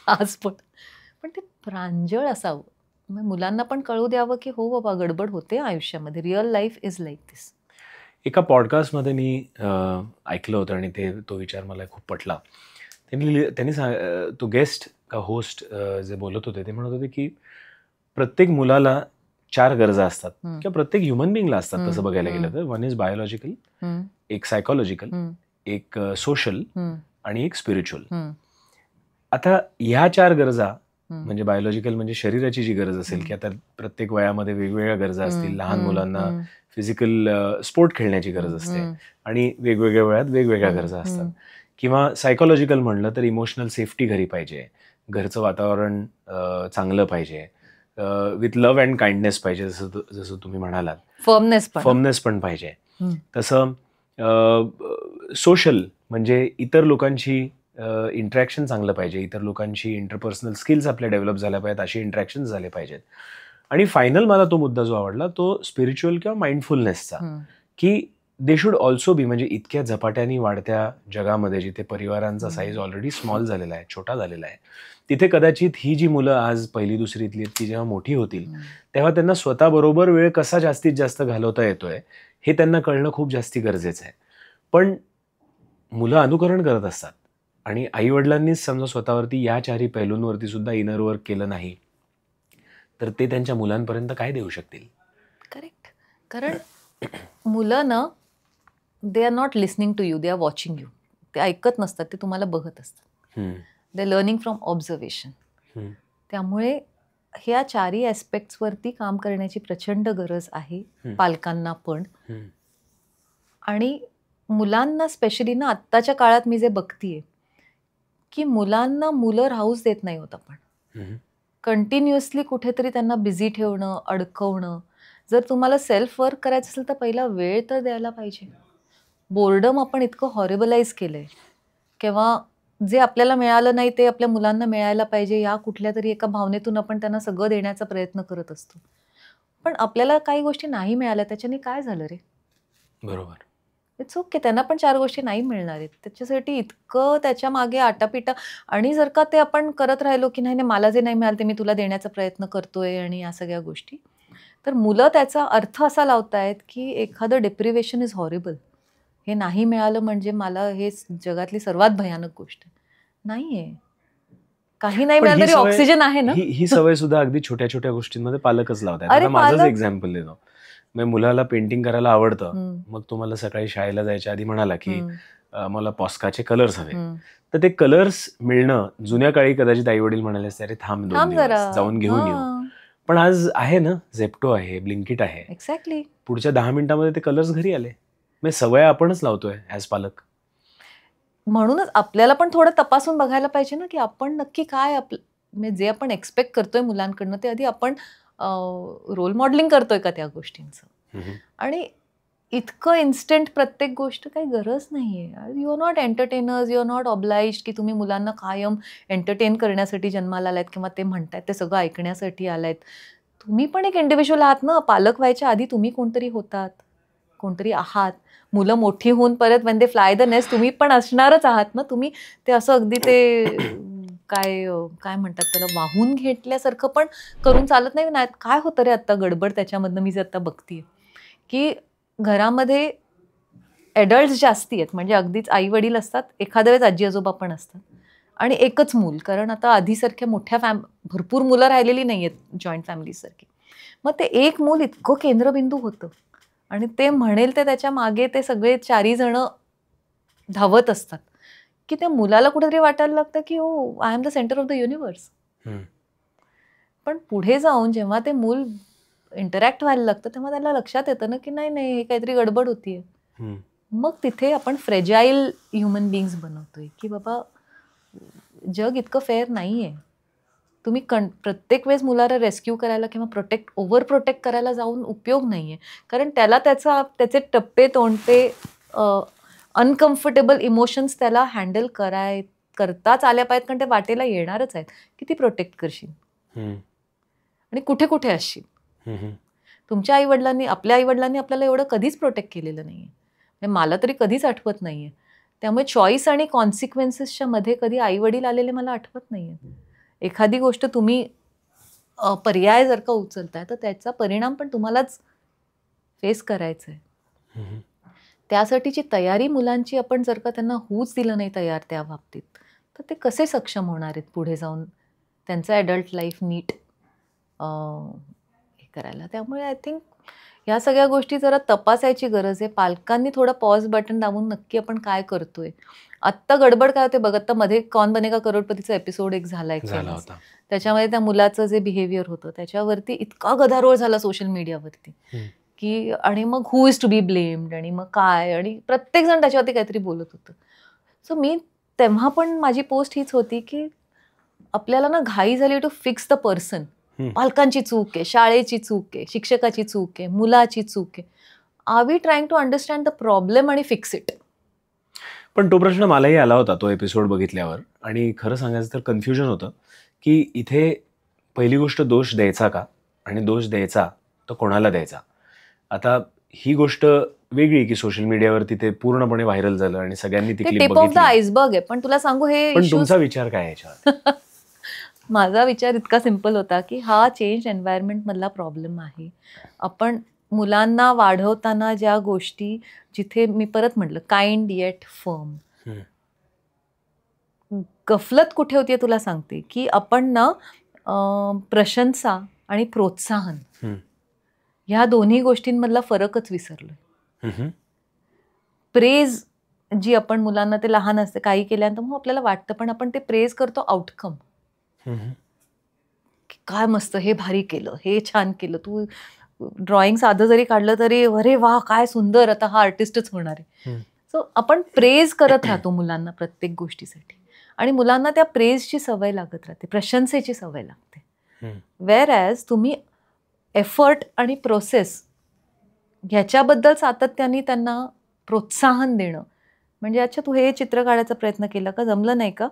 आज पण ते प्रांजळ असावं. मुलांना पण कळू द्यावं की हो बाबा गडबड होते आयुष्यामध्ये. रिअल लाईफ इज लाईक दिस. एका पॉडकास्टमध्ये मी ऐकलं होतं आणि तो विचार मला खूप पटला. त्यांनी तो गेस्ट का होस्ट जे बोलत होते ते म्हणत होते की प्रत्येक मुलाला 4 गरजा असतात किंवा प्रत्येक ह्युमन बिईंगला असतात तसं बघायला गेलं तर. वन इज बायोलॉजिकल, एक सायकोलॉजिकल, एक सोशल आणि एक स्पिरिच्युअल. आता ह्या 4 गरजा म्हणजे बायोलॉजिकल म्हणजे शरीराची जी गरज असेल की आता प्रत्येक वयामध्ये वेगवेगळ्या गरजा असतील. लहान मुलांना फिजिकल स्पोर्ट खेळण्याची गरज असते आणि वेगवेगळ्या वेळात वेगवेगळ्या गरजा असतात. किंवा सायकोलॉजिकल म्हणलं तर इमोशनल सेफ्टी घरी पाहिजे, घरचं वातावरण चांगलं पाहिजे, विथ लव्ह अँड काइंडनेस पाहिजे, जसं तुम्ही म्हणालात, फर्मनेस पण पाहिजे. तसं सोशल म्हणजे इतर लोकांशी इंटरॅक्शन चांगलं पाहिजे, इतर लोकांशी इंटरपर्सनल स्किल्स आपल्या डेव्हलप झाल्या पाहिजेत, असे इंटरॅक्शन झाले पाहिजेत. आणि फायनल मला तो मुद्दा जो आवडला तो स्पिरिच्युअल किंवा माइंडफुलनेसचा, की दे शुड ऑल्सो बी, म्हणजे इतक्या झपाट्याने वाढत्या जगामध्ये जिथे परिवारांचा साईज ऑलरेडी स्मॉल झालेला आहे, छोटा झालेला आहे, तिथे कदाचित ही जी मुलं आज पहिली दुसरीतली ती जेव्हा मोठी होतील तेव्हा त्यांना स्वतःबरोबर वेळ कसा जास्तीत जास्त घालवता येतोय हे त्यांना कळणं खूप जास्ती गरजेचं आहे. पण मुलं अनुकरण करत असतात आणि आईवडिलांनीच समजा स्वतःवरती या चारही पैलूंवरती सुद्धा इनर वर्क केलं नाही तर ते त्यांच्या मुलांपर्यंत काय देऊ शकतील? करेक्ट. कारण मुलं ना, they are not listening to you, they are watching you. ते ऐकत नसतात, ते तुम्हाला बघत असतात. They are learning from observation. त्यामुळे ह्या चारही ॲस्पेक्ट्सवरती काम करण्याची प्रचंड गरज आहे पालकांना पण. आणि मुलांना स्पेशली ना, आत्ताच्या काळात मी जे बघतीये की मुलांना मुलं राहूच देत नाही होत आपण. कंटिन्युअसली कुठेतरी त्यांना बिझी ठेवणं, अडकवणं. जर तुम्हाला सेल्फ वर्क करायचं असेल तर पहिला वेळ तर द्यायला पाहिजे. बोर्डम आपण इतकं हॉरिबलाइज केलंय, किंवा जे आपल्याला मिळालं नाही ते आपल्या मुलांना मिळायला पाहिजे या कुठल्या तरी एका भावनेतून आपण त्यांना सगळं देण्याचा प्रयत्न करत असतो. पण आपल्याला काही गोष्टी नाही मिळाल्या, त्याच्याने काय झालं रे? बरोबर. इट्स ओके, त्यांना पण 4 गोष्टी नाही मिळणार आहेत. त्याच्यासाठी इतकं त्याच्या मागे आटापिटा. आणि जर का ते आपण करत राहिलो की नाही नाही, मला जे नाही मिळालं ते मी तुला देण्याचा प्रयत्न करतोय आणि या सगळ्या गोष्टी, तर मुलं त्याचा अर्थ असा लावतायत की एखादं डिप्रिवेशन इज हॉरिबल. हे नाही मिळालं म्हणजे मला हे जगातली सर्वात भयानक गोष्ट नाहीये. काही नाही मिळालं तरी ऑक्सिजन आहे ना. ही सवय सुद्धा अगदी छोट्या छोट्या गोष्टींमध्ये पालकच लावतात. आता माझंच एक्झाम्पल देतो. मग मुलाला पेंटिंग करायला आवडतं, मग तुम्हाला सकाळी शाळेला जायच्या आधी म्हणाला की मला पॉस्काचे कलर्स हवे, तर ते कलर्स मिळणं जुन्या काळी कदाचित आई वडील म्हणाले असते अरे थांब 2 दिवस जाऊन घेऊन येऊ. पण आज आहे ना, झेप्टो आहे, ब्लिंकिट आहे, एक्झॅक्टली पुढच्या 10 मिनिटांमध्ये ते कलर्स घरी आले. मग सवय आपणच लावतोय ॲज पालक. म्हणूनच आपल्याला पण थोडं तपासून बघायला पाहिजे ना की आपण नक्की काय म्हणजे जे आपण एक्सपेक्ट करतोय मुलांकडनं ते आधी आपण रोल मॉडेलिंग करतोय का त्या गोष्टींचं. आणि इतकं इन्स्टंट प्रत्येक गोष्ट काही गरज नाहीये. You are not entertainers, you are not obliged की तुम्ही मुलांना कायम एंटरटेन करण्यासाठी जन्माला आलायत किंवा ते म्हणतायत ते सगळं ऐकण्यासाठी आलायत. तुम्ही पण एक इंडिव्हिज्युअल आहात ना. पालक व्हायच्या आधी तुम्ही कोणतरी होतात, कोणतरी आहात. मुलं मोठी होऊन परत when they fly the nest तुम्ही पण असणारच आहात ना. तुम्ही ते असं अगदी ते काय म्हणतात त्याला, वाहून घेतल्यासारखं पण करून चालत नाही. नाही काय होतं रे आता गडबड त्याच्यामधनं मी जे आता बघतीये की घरामध्ये ॲडल्ट्स जास्ती आहेत. म्हणजे अगदीच आई वडील असतात, एखाद्या वेळेस आजी आजोबा पण असतात आणि एकच मूल. कारण आता आधीसारख्या मोठ्या भरपूर मुलं राहिलेली नाही आहेत जॉईंट फॅमिलीसारखी. मग ते एक मूल इतकं केंद्रबिंदू होतं आणि ते म्हणेल ते त्याच्या मागे ते सगळे 4ही जण धावत असतात की त्या मुलाला कुठेतरी वाटायला लागतं की oh I am the centre of the universe. पण पुढे जाऊन जेव्हा ते मूल इंटरॅक्ट व्हायला लागतं तेव्हा त्याला लक्षात येतं ना की नाही नाही, हे काहीतरी गडबड होतीये. मग तिथे आपण फ्रेजाईल ह्युमन बिईंग्स बनवतोय की बाबा जग इतकं फेअर नाहीये. तुम्ही प्रत्येक वेळेस मुलाला रेस्क्यू करायला किंवा ओव्हर प्रोटेक्ट करायला जाऊन उपयोग नाहीये. कारण त्याला त्याचे टप्पे तोंडते अनकम्फर्टेबल इमोशन्स त्याला हँडल करताच आल्या पाहिजेत. कारण ते वाटेला येणारच आहेत. किती प्रोटेक्ट करशील आणि कुठे कुठे असशील. तुमच्या आईवडिलांनी, आपल्या आईवडिलांनी आपल्याला एवढं कधीच प्रोटेक्ट केलेलं नाहीये. मला तरी कधीच आठवत नाहीये. त्यामुळे चॉईस आणि कॉन्सिक्वेन्सेसच्या मध्ये कधी आईवडील आलेले मला आठवत नाहीये. एखादी गोष्ट तुम्ही पर्याय जर का उचलताय तर त्याचा परिणाम पण तुम्हालाच फेस करायचा आहे. त्यासाठीची तयारी मुलांची आपण जर का त्यांना होऊच दिलं नाही तयार त्या बाबतीत, तर ते कसे सक्षम होणार आहेत पुढे जाऊन त्यांचं ॲडल्ट लाईफ नीट हे करायला. त्यामुळे आय थिंक ह्या सगळ्या गोष्टी जरा तपासायची गरज आहे. पालकांनी थोडं पॉज बटन दाबून नक्की आपण काय करतोय. आत्ता गडबड काय होते बघ, आता मध्ये कौन बनेगा करोडपतीचा एपिसोड एक झाला त्याच्यामध्ये त्या मुलाचं जे बिहेवियर होतं त्याच्यावरती इतका गदारोळ झाला सोशल मीडियावरती की आणि मग who is to be blamed आणि मग काय, आणि प्रत्येक जण त्याच्यावरती काहीतरी बोलत होतं. सो मी तेव्हा पण माझी पोस्ट हीच होती की आपल्याला ना घाई झाली टू फिक्स द पर्सन. पालकांची चूक आहे, शाळेची चूक आहे, शिक्षकाची चूक आहे, मुलाची चूक आहे. Are we trying to understand the problem आणि फिक्स इट? पण तो प्रश्न मलाही आला होता तो एपिसोड बघितल्यावर, आणि खरं सांगायचं तर कन्फ्युजन होतं की इथे पहिली गोष्ट दोष द्यायचा का, आणि दोष द्यायचा तर कोणाला द्यायचा. आता ही गोष्ट वेगळी की सोशल मीडियावरती ते पूर्णपणे व्हायरल झालं आणि सगळ्यांनी ती ते क्लिप टिप ऑफ द बघितली. आईसबर्ग आहे. पण तुला सांगू हे पण इश्यूज तुमचा विचार काय याच्यावर? माझा विचार इतका सिंपल होता की हा चेंज एन्व्हायरमेंट मधला प्रॉब्लेम आहे. आपण मुलांना वाढवताना ज्या गोष्टी, जिथे मी परत म्हटलं काइंड येट फर्म, गफलत कुठे होती तुला सांगते की आपण ना प्रशंसा आणि प्रोत्साहन ह्या दोन्ही गोष्टींमधला फरकच विसरलोय. प्रेज जी आपण मुलांना, ते लहान असते काही केल्यानंतर मग आपल्याला वाटतं, पण आपण ते प्रेज करतो आउटकम. काय मस्त, हे भारी केलं, हे छान केलं, तू ड्रॉइंग साधं जरी काढलं तरी अरे वा काय सुंदर, आता हा आर्टिस्टच होणार आहे. सो आपण प्रेज करत राहतो मुलांना प्रत्येक गोष्टीसाठी, आणि मुलांना त्या प्रेजची सवय लागत राहते, प्रशंसेची सवय लागते. वेअर ॲज तुम्ही एफर्ट आणि प्रोसेस ह्याच्याबद्दल सातत्याने त्यांना प्रोत्साहन देणं, म्हणजे अच्छा तू हे चित्र काढायचा प्रयत्न केला का, जमलं नाही का,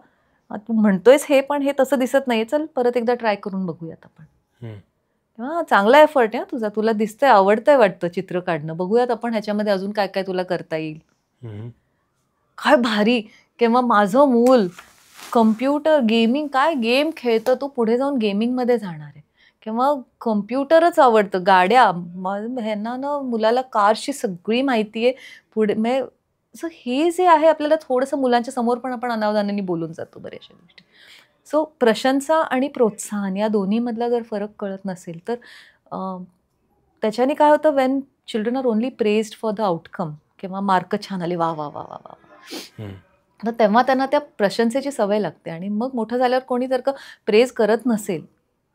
तू म्हणतोयस हे पण हे तसं दिसत नाहीये, चल परत एकदा ट्राय करून बघूयात आपण. हा चांगला एफर्ट आहे तुझा, तुला दिसतंय, आवडतंय वाटतं चित्र काढणं, बघूयात आपण ह्याच्यामध्ये अजून काय काय तुला करता येईल. काय भारी. किंवा माझं मूल कम्प्युटर गेमिंग, काय गेम खेळतं, तो पुढे जाऊन गेमिंगमध्ये जाणार आहे. किंवा कम्प्युटरच आवडतं, गाड्या, ह्यांना ना मुलाला कारची सगळी माहिती आहे पुढे. सो हे जे आहे आपल्याला थोडंसं मुलांच्या समोर पण आपण अनावधानाने बोलून जातो बऱ्याचशा गोष्टी. सो प्रशंसा आणि प्रोत्साहन या दोन्हीमधला जर फरक कळत नसेल तर त्याच्याने काय होतं, when children are only praised for the outcome, किंवा मार्क छान आले, वा वा वा वा वा, तर तेव्हा त्यांना त्या प्रशंसेची सवय लागते. आणि मग मोठं झाल्यावर कोणी जर का प्रेज करत नसेल,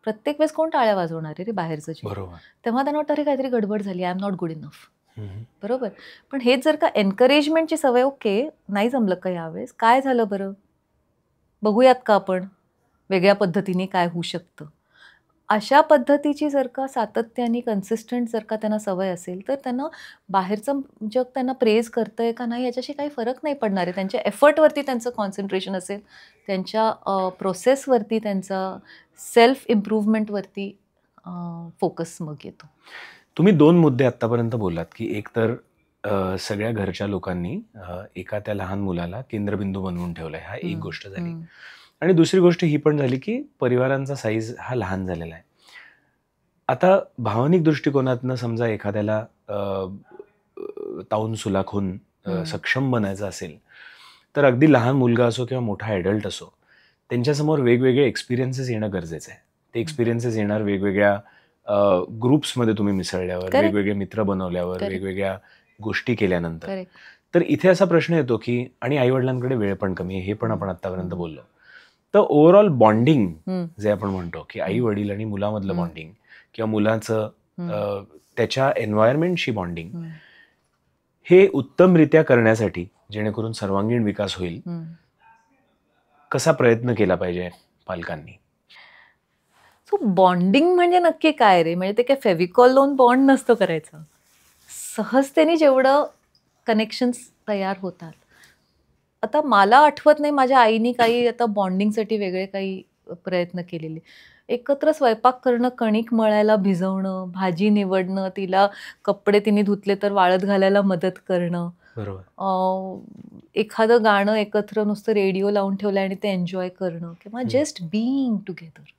प्रत्येक वेळेस कोण टाळ्या वाजवणार आहे रे बाहेरचं, तेव्हा त्यांना वाटतं अरे काहीतरी गडबड झाली, I am not good enough. बरोबर. पण हेच जर का एनकरेजमेंटची सवय, ओके नाही जमलं का यावेळेस, काय झालं बरं, बघूयात का आपण वेगळ्या पद्धतीने काय होऊ शकतं, अशा पद्धतीची जर का सातत्याने कन्सिस्टंट जर का त्यांना सवय असेल, तर त्यांना बाहेरचं जग त्यांना प्रेज करतंय का नाही याच्याशी काही फरक नाही पडणार आहे. त्यांच्या एफर्टवरती त्यांचं कॉन्सन्ट्रेशन असेल, त्यांच्या प्रोसेसवरती, त्यांचा सेल्फ इम्प्रूव्हमेंटवरती फोकस मग येतो. तुम्ही 2 मुद्दे आत्तापर्यंत बोललात की एक तर सगळ्या घरच्या लोकांनी एका त्या लहान मुलाला केंद्रबिंदू बनवून ठेवलाय, हा एक गोष्ट झाली. आणि दुसरी गोष्ट ही पण झाली की परिवारांचा साईज हा लहान झालेला आहे. आता भावनिक दृष्टिकोनातनं समजा एखाद्याला ताऊन सुलाखून सक्षम बनायचं असेल, तर अगदी लहान मुलगा असो किंवा मोठा ॲडल्ट असो, त्यांच्यासमोर वेगवेगळे एक्सपिरियन्सेस येणं गरजेचं आहे. ते एक्सपिरियन्सेस येणार वेगवेगळ्या ग्रुप्समध्ये तुम्ही मिसळल्यावर, वेगवेगळे मित्र बनवल्यावर, वेगवेगळ्या गोष्टी केल्यानंतर. तर इथे असा प्रश्न येतो की, आणि आईवडिलांकडे वेळ पण कमी आहे, हे पण आपण आतापर्यंत बोललो. तर ओव्हरऑल बॉन्डिंग जे आपण म्हणतो की आई वडील आणि मुलामधलं बॉन्डिंग, किंवा मुलाचं त्याच्या एन्व्हायरमेंटशी बॉन्डिंग, हे उत्तमरित्या करण्यासाठी, जेणेकरून सर्वांगीण विकास होईल, कसा प्रयत्न केला पाहिजे पालकांनी? सो बॉन्डिंग म्हणजे नक्की काय रे, म्हणजे ते काय फेविकॉल लावून बॉन्ड नसतं करायचं. सहजतेने जेवढं कनेक्शन्स तयार होतात. आता मला आठवत नाही माझ्या आईनी काही आता बॉन्डिंगसाठी वेगळे काही प्रयत्न केलेले. एकत्र स्वयंपाक करणं, कणिक मळायला भिजवणं, भाजी निवडणं, तिला कपडे तिने धुतले तर वाळत घालायला मदत करणं, एखादं गाणं एकत्र नुसतं रेडिओ लावून ठेवलं आणि ते एन्जॉय करणं, किंवा जस्ट बीइंग टुगेदर.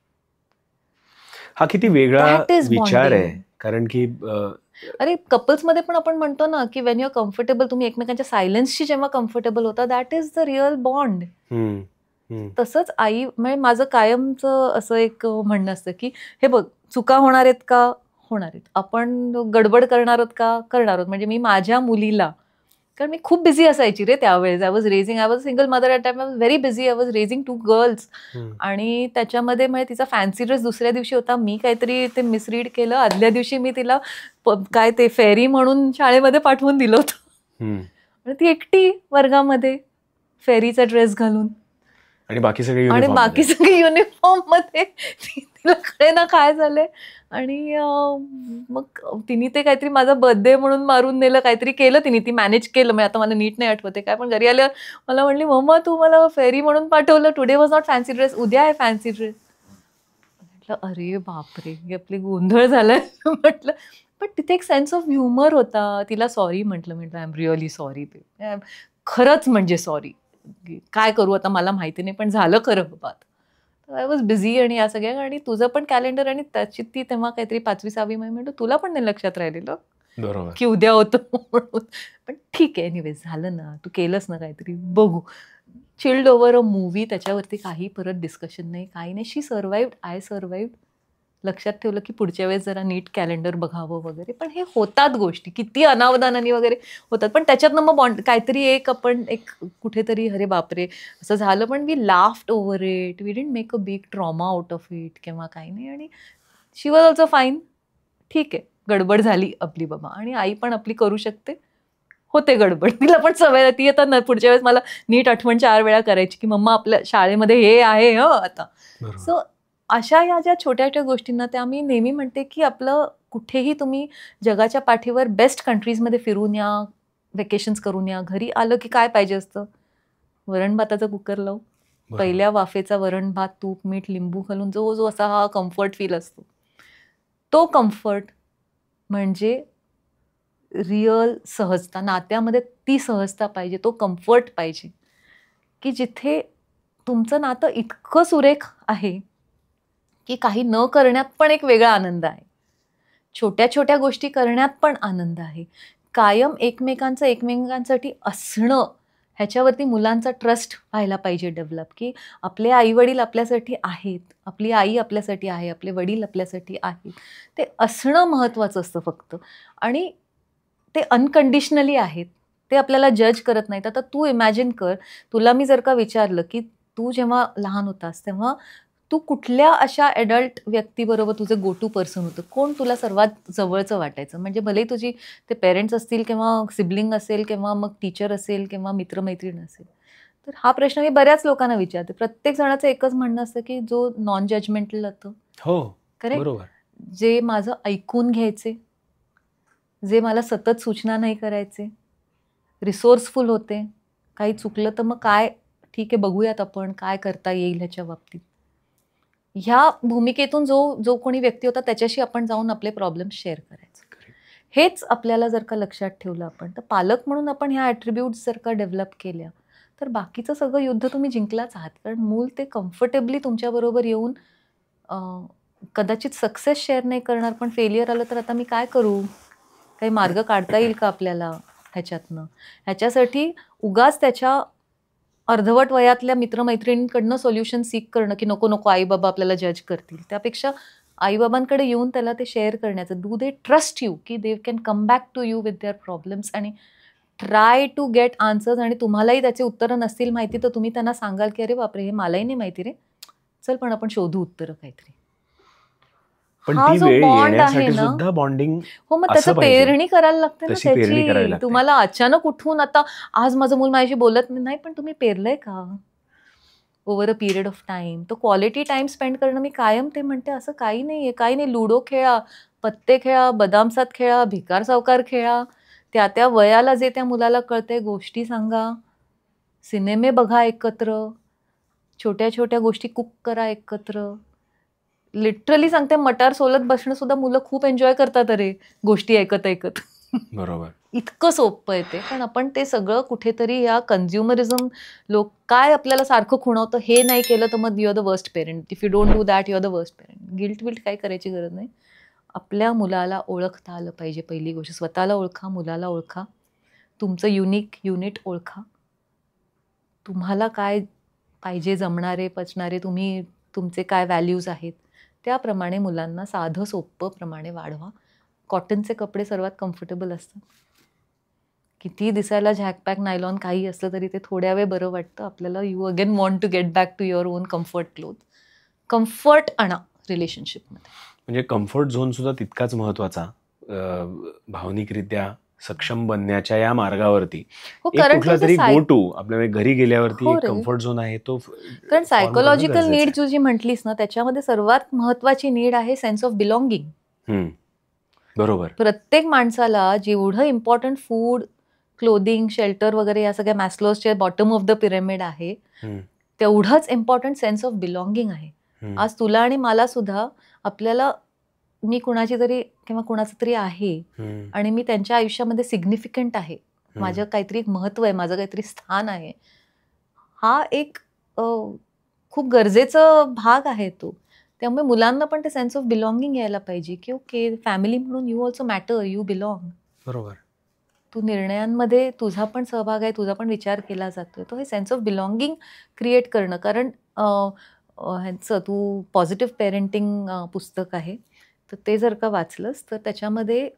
हा किती वेगळा विचार आहे. कारण की अरे कपल्समध्ये पण आपण म्हणतो ना की वेन यू आर कम्फर्टेबल, तुम्ही एकमेकांच्या सायलेन्सशी जेव्हा कम्फर्टेबल होता, that is the real bond. तसंच आई, म्हणजे माझं कायमचं असं एक म्हणणं असतं की हे बघ, चुका होणार आहेत का, होणार आहेत, आपण गडबड करणार आहोत का, करणार आहोत. म्हणजे मी माझ्या मुलीला कारण मी खूप बिझी असायची रे त्यावेळेस. I was single mother at time. I was very busy. I was raising 2 girls. आणि त्याच्यामध्ये म्हणजे तिचा फॅन्सी ड्रेस दुसऱ्या दिवशी होता. मी काहीतरी ते मिसरीड केलं. आदल्या दिवशी मी तिला काय ते फेरी म्हणून शाळेमध्ये पाठवून दिलं होतं. आणि ती एकटी वर्गामध्ये फेरीचा ड्रेस घालून आणि बाकी सगळे युनिफॉर्म मध्ये तिला कळे ना काय झालंय. आणि मग तिने ते काहीतरी माझा बर्थडे म्हणून मारून नेलं, काहीतरी केलं तिने. ती मॅनेज केलं. म्हणजे आता मला नीट नाही आठवते काय, पण घरी आल्यावर मला म्हणली, मम्मा तू मला फेरी म्हणून पाठवलं. Today was not fancy dress, उद्या आहे फॅन्सी ड्रेस. म्हटलं अरे बापरे, ही आपली गोंधळ झालाय. म्हटलं पण तिथे एक सेन्स ऑफ ह्युमर होता. तिला सॉरी म्हटलं आय एम रिअली सॉरी. खरंच म्हणजे सॉरी. काय करू आता मला माहिती नाही, पण झालं खरं बाबा. आय वॉज बिझी आणि या सगळ्या. आणि तुझं पण कॅलेंडर आणि त्याची ती तेव्हा काहीतरी 5वी-6वी म्हणतो तुला पण नाही लक्षात राहिलेलं बरोबर की उद्या होतं म्हणून. पण ठीक आहे, एनिवेज झालं ना, तू केलंस ना काहीतरी, बघू. चिल्ड ओव्हर अ मूवी, त्याच्यावरती काही परत डिस्कशन नाही, काही नाही. शी सर्वाइव्ड, आय सर्वाइव्ड. लक्षात ठेवलं की पुढच्या वेळेस जरा नीट कॅलेंडर बघावं वगैरे. पण हे होतात गोष्टी, किती अनावधानाने वगैरे होतात. पण त्याच्यातनं मग बॉन्ड काहीतरी आपण एक कुठेतरी अरे बापरे असं झालं, पण we laughed over it. We didn't make a big trauma out of it किंवा काही नाही. आणि शी वॉज ऑल्सो फाईन. ठीक आहे, गडबड झाली आपली बाबा. आणि आई पण आपली करू शकते, होते गडबड. तिला पण सवय, ती आता पुढच्या वेळेस मला नीट आठवण 4 वेळा करायची की मम्मा आपल्या शाळेमध्ये हे आहे आता. सो अशा ह्या ज्या छोट्या छोट्या गोष्टींना, त्या मी नेहमी म्हणते की आपलं कुठेही तुम्ही जगाच्या पाठीवर बेस्ट कंट्रीजमध्ये फिरून या, वेकेशन्स करून या, घरी आलं की काय पाहिजे असतं, वरण भाताचा कुकर लावू, पहिल्या वाफेचा वरण भात, तूप मीठ लिंबू घालून जो असा हा कम्फर्ट फील असतो, तो कम्फर्ट म्हणजे रिअल सहजता. नात्यामध्ये ती सहजता पाहिजे, तो कम्फर्ट पाहिजे की जिथे तुमचं नातं इतकं सुरेख आहे की काही न करण्यात पण एक वेगळा आनंद आहे, छोट्या छोट्या गोष्टी करण्यात पण आनंद आहे. कायम एकमेकांसाठी असणं, ह्याच्यावरती मुलांचा ट्रस्ट व्हायला पाहिजे डेव्हलप, की आपले आई वडील आपल्यासाठी आहेत, आपली आई आपल्यासाठी आहे, आपले वडील आपल्यासाठी आहेत. ते असणं महत्त्वाचं असतं फक्त. आणि ते अनकंडिशनली आहेत, ते आपल्याला जज करत नाहीत. आता तू इमॅजिन कर, तुला मी जर का विचारलं की तू जेव्हा लहान होतास तेव्हा तू कुठल्या अशा ॲडल्ट व्यक्तीबरोबर तुझं गो टू पर्सन होतं, कोण तुला सर्वात जवळचं वाटायचं? म्हणजे भलेही तुझी ते पेरेंट्स असतील किंवा सिबलिंग असेल किंवा मग टीचर असेल किंवा मित्रमैत्रीण असेल. तर हा प्रश्न मी बऱ्याच लोकांना विचारते. प्रत्येक जणाचं एकच म्हणणं असतं की जो नॉन जजमेंटल होतं. हो, करेक्ट. बरोबर. जे माझं ऐकून घ्यायचे, जे मला सतत सूचना नाही करायचे, रिसोर्सफुल होते. काही चुकलं तर मग काय, ठीक आहे बघूयात आपण काय करता येईल ह्याच्या बाबतीत. ह्या भूमिकेतून जो कोणी व्यक्ती होता त्याच्याशी आपण जाऊन आपले प्रॉब्लेम शेअर करायचे. हेच आपल्याला जर का लक्षात ठेवलं आपण, तर पालक म्हणून आपण ह्या ॲट्रिब्यूट्स जर का डेव्हलप केल्या, तर बाकीचं सगळं युद्ध तुम्ही जिंकलाच आहात. कारण मूल ते कम्फर्टेबली तुमच्याबरोबर येऊन कदाचित सक्सेस शेअर नाही करणार, पण फेलियर आलं तर आता मी काय करू, काही मार्ग काढता येईल का आपल्याला ह्याच्यातनं. ह्याच्यासाठी उगाच त्याच्या अर्धवट वयातल्या मित्रमैत्रिणींकडनं सोल्युशन सीक करणं की नको नको आई बाबा आपल्याला जज करतील, त्यापेक्षा आईबाबांकडे येऊन त्याला ते शेअर करण्याचं. डू दे ट्रस्ट यू की they can come back to you with their problems आणि ट्राय टू गेट आन्सर्स. आणि तुम्हालाही त्याचे उत्तरं नसतील माहिती तर तुम्ही त्यांना सांगाल की अरे बापरे हे मलाही नाही माहिती रे, चल पण आपण शोधू उत्तरं काहीतरी. पण हा ती जो वेळ बॉन्ड आहे येण्यासाठी ना, सुद्धा बॉन्डिंग हो मग असं त्याचं पाहिजे. पेरणी करायला लागते ना तशी पेरणी करावी त्याची. लागते. तुम्हाला अचानक उठून आता आज माझं मूल माझ्याशी बोलत नाही, पण तुम्ही पेरलंय का over a period of time? तो क्वालिटी टाइम स्पेंड करणं, मी कायम ते म्हणते, असं काही नाहीये. काही नाही, लुडो खेळा, पत्ते खेळा, बदामसात खेळा, भिकार सावकार खेळा, त्या त्या वयाला जे त्या मुलाला कळते गोष्टी सांगा, सिनेमे बघा एकत्र, छोट्या छोट्या गोष्टी कुक करा एकत्र. लिटरली सांगते, मटार सोलत बसणं सुद्धा मुलं खूप एन्जॉय करतात अरे, गोष्टी ऐकत ऐकत. बरोबर. इतकं सोपं आहे ते. पण आपण ते सगळं कुठेतरी या कन्झ्युमरिझम, लोक काय आपल्याला सारखं खुणवतं, हे नाही केलं तर मग you are the worst parent, if you don't do that you are the worst parent. Guilt काही करायची गरज नाही. आपल्या मुलाला ओळखता आलं पाहिजे. पहिली गोष्ट, स्वतःला ओळखा, मुलाला ओळखा, तुमचं युनिट ओळखा, तुम्हाला काय पाहिजे, जमणारे पचणारे, तुमचे काय व्हॅल्यूज आहेत, त्याप्रमाणे मुलांना साधं सोपं प्रमाणे वाढवा. कॉटनचे कपडे सर्वात कम्फर्टेबल असतात. किती दिसायला झॅकपॅक नायलॉन काही असलं तरी ते थोड्या वेळ बरं वाटतं आपल्याला. You again want to get back to your own comfort cloth. Comfort आणा रिलेशनशिपमध्ये. म्हणजे कम्फर्ट झोन सुद्धा तितकाच महत्वाचा भावनिकरित्या सक्षम बनण्याच्या या मार्गावरती. हो, एक कारण कुठला तुझं तरी गो टू आपल्या घरी गेल्यावरती हो एक रे. कम्फर्ट झोन आहे तो कारण फॉर्म करणं सायकोलॉजिकल गरजेचं नीड आहे. तू जी म्हटलीस ना त्याच्यामध्ये सर्वात महत्वाची नीड आहे सेन्स ऑफ बिलॉंगिंग. बरोबर. प्रत्येक माणसाला जेवढं इम्पॉर्टंट फूड, क्लोदिंग, शेल्टर वगैरे या सगळ्या मॅस्लोच्या बॉटम ऑफ द पिरॅमिड आहे, तेवढंच इम्पॉर्टंट सेन्स ऑफ बिलॉंगिंग आहे. आज तुला आणि मला सुद्धा आपल्याला मी कुणाची तरी किंवा कुणाचं तरी आहे आणि मी त्यांच्या आयुष्यामध्ये सिग्निफिकंट आहे, माझं काहीतरी एक महत्व आहे, माझं काहीतरी स्थान आहे, हा एक खूप गरजेचा भाग आहे तो. त्यामुळे मुलांना पण ते सेन्स ऑफ बिलॉंगिंग यायला पाहिजे की ओके फॅमिली म्हणून you also matter, you belong. बरोबर. तू निर्णयांमध्ये तुझा पण सहभाग आहे, तुझा पण विचार केला जातोय. तो हे सेन्स ऑफ बिलॉंगिंग क्रिएट करणं. कारण ह्यांचं तू पॉझिटिव्ह पेरेंटिंग पुस्तक आहे, तर ते जर का वाचलंस तर त्याच्यामध्ये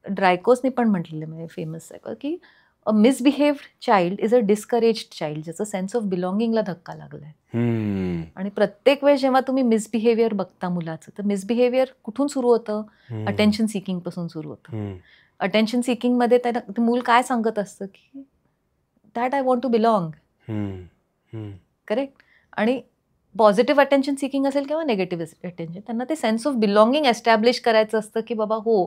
ड्रायकोसने पण म्हटलेलं म्हणजे फेमस आहे की a misbehaved child is a discouraged child, ज्याचा सेन्स ऑफ बिलॉंगिंगला धक्का लागलाय. आणि प्रत्येक वेळेस जेव्हा तुम्ही मिसबिहेवियर बघता मुलाचं, तर मिसबिहेवियर कुठून सुरू होतं? अटेन्शन सिकिंग पासून सुरू होतं. अटेन्शन सिकिंग मध्ये ते मूल काय सांगत असतं की that I want to belong. Correct. आणि पॉझिटिव्ह अटेन्शन सिकिंग असेल किंवा निगेटिव्ह अटेन्शन, त्यांना ते सेन्स ऑफ बिलॉंगिंग एस्टॅब्लिश करायचं असतं की बाबा हो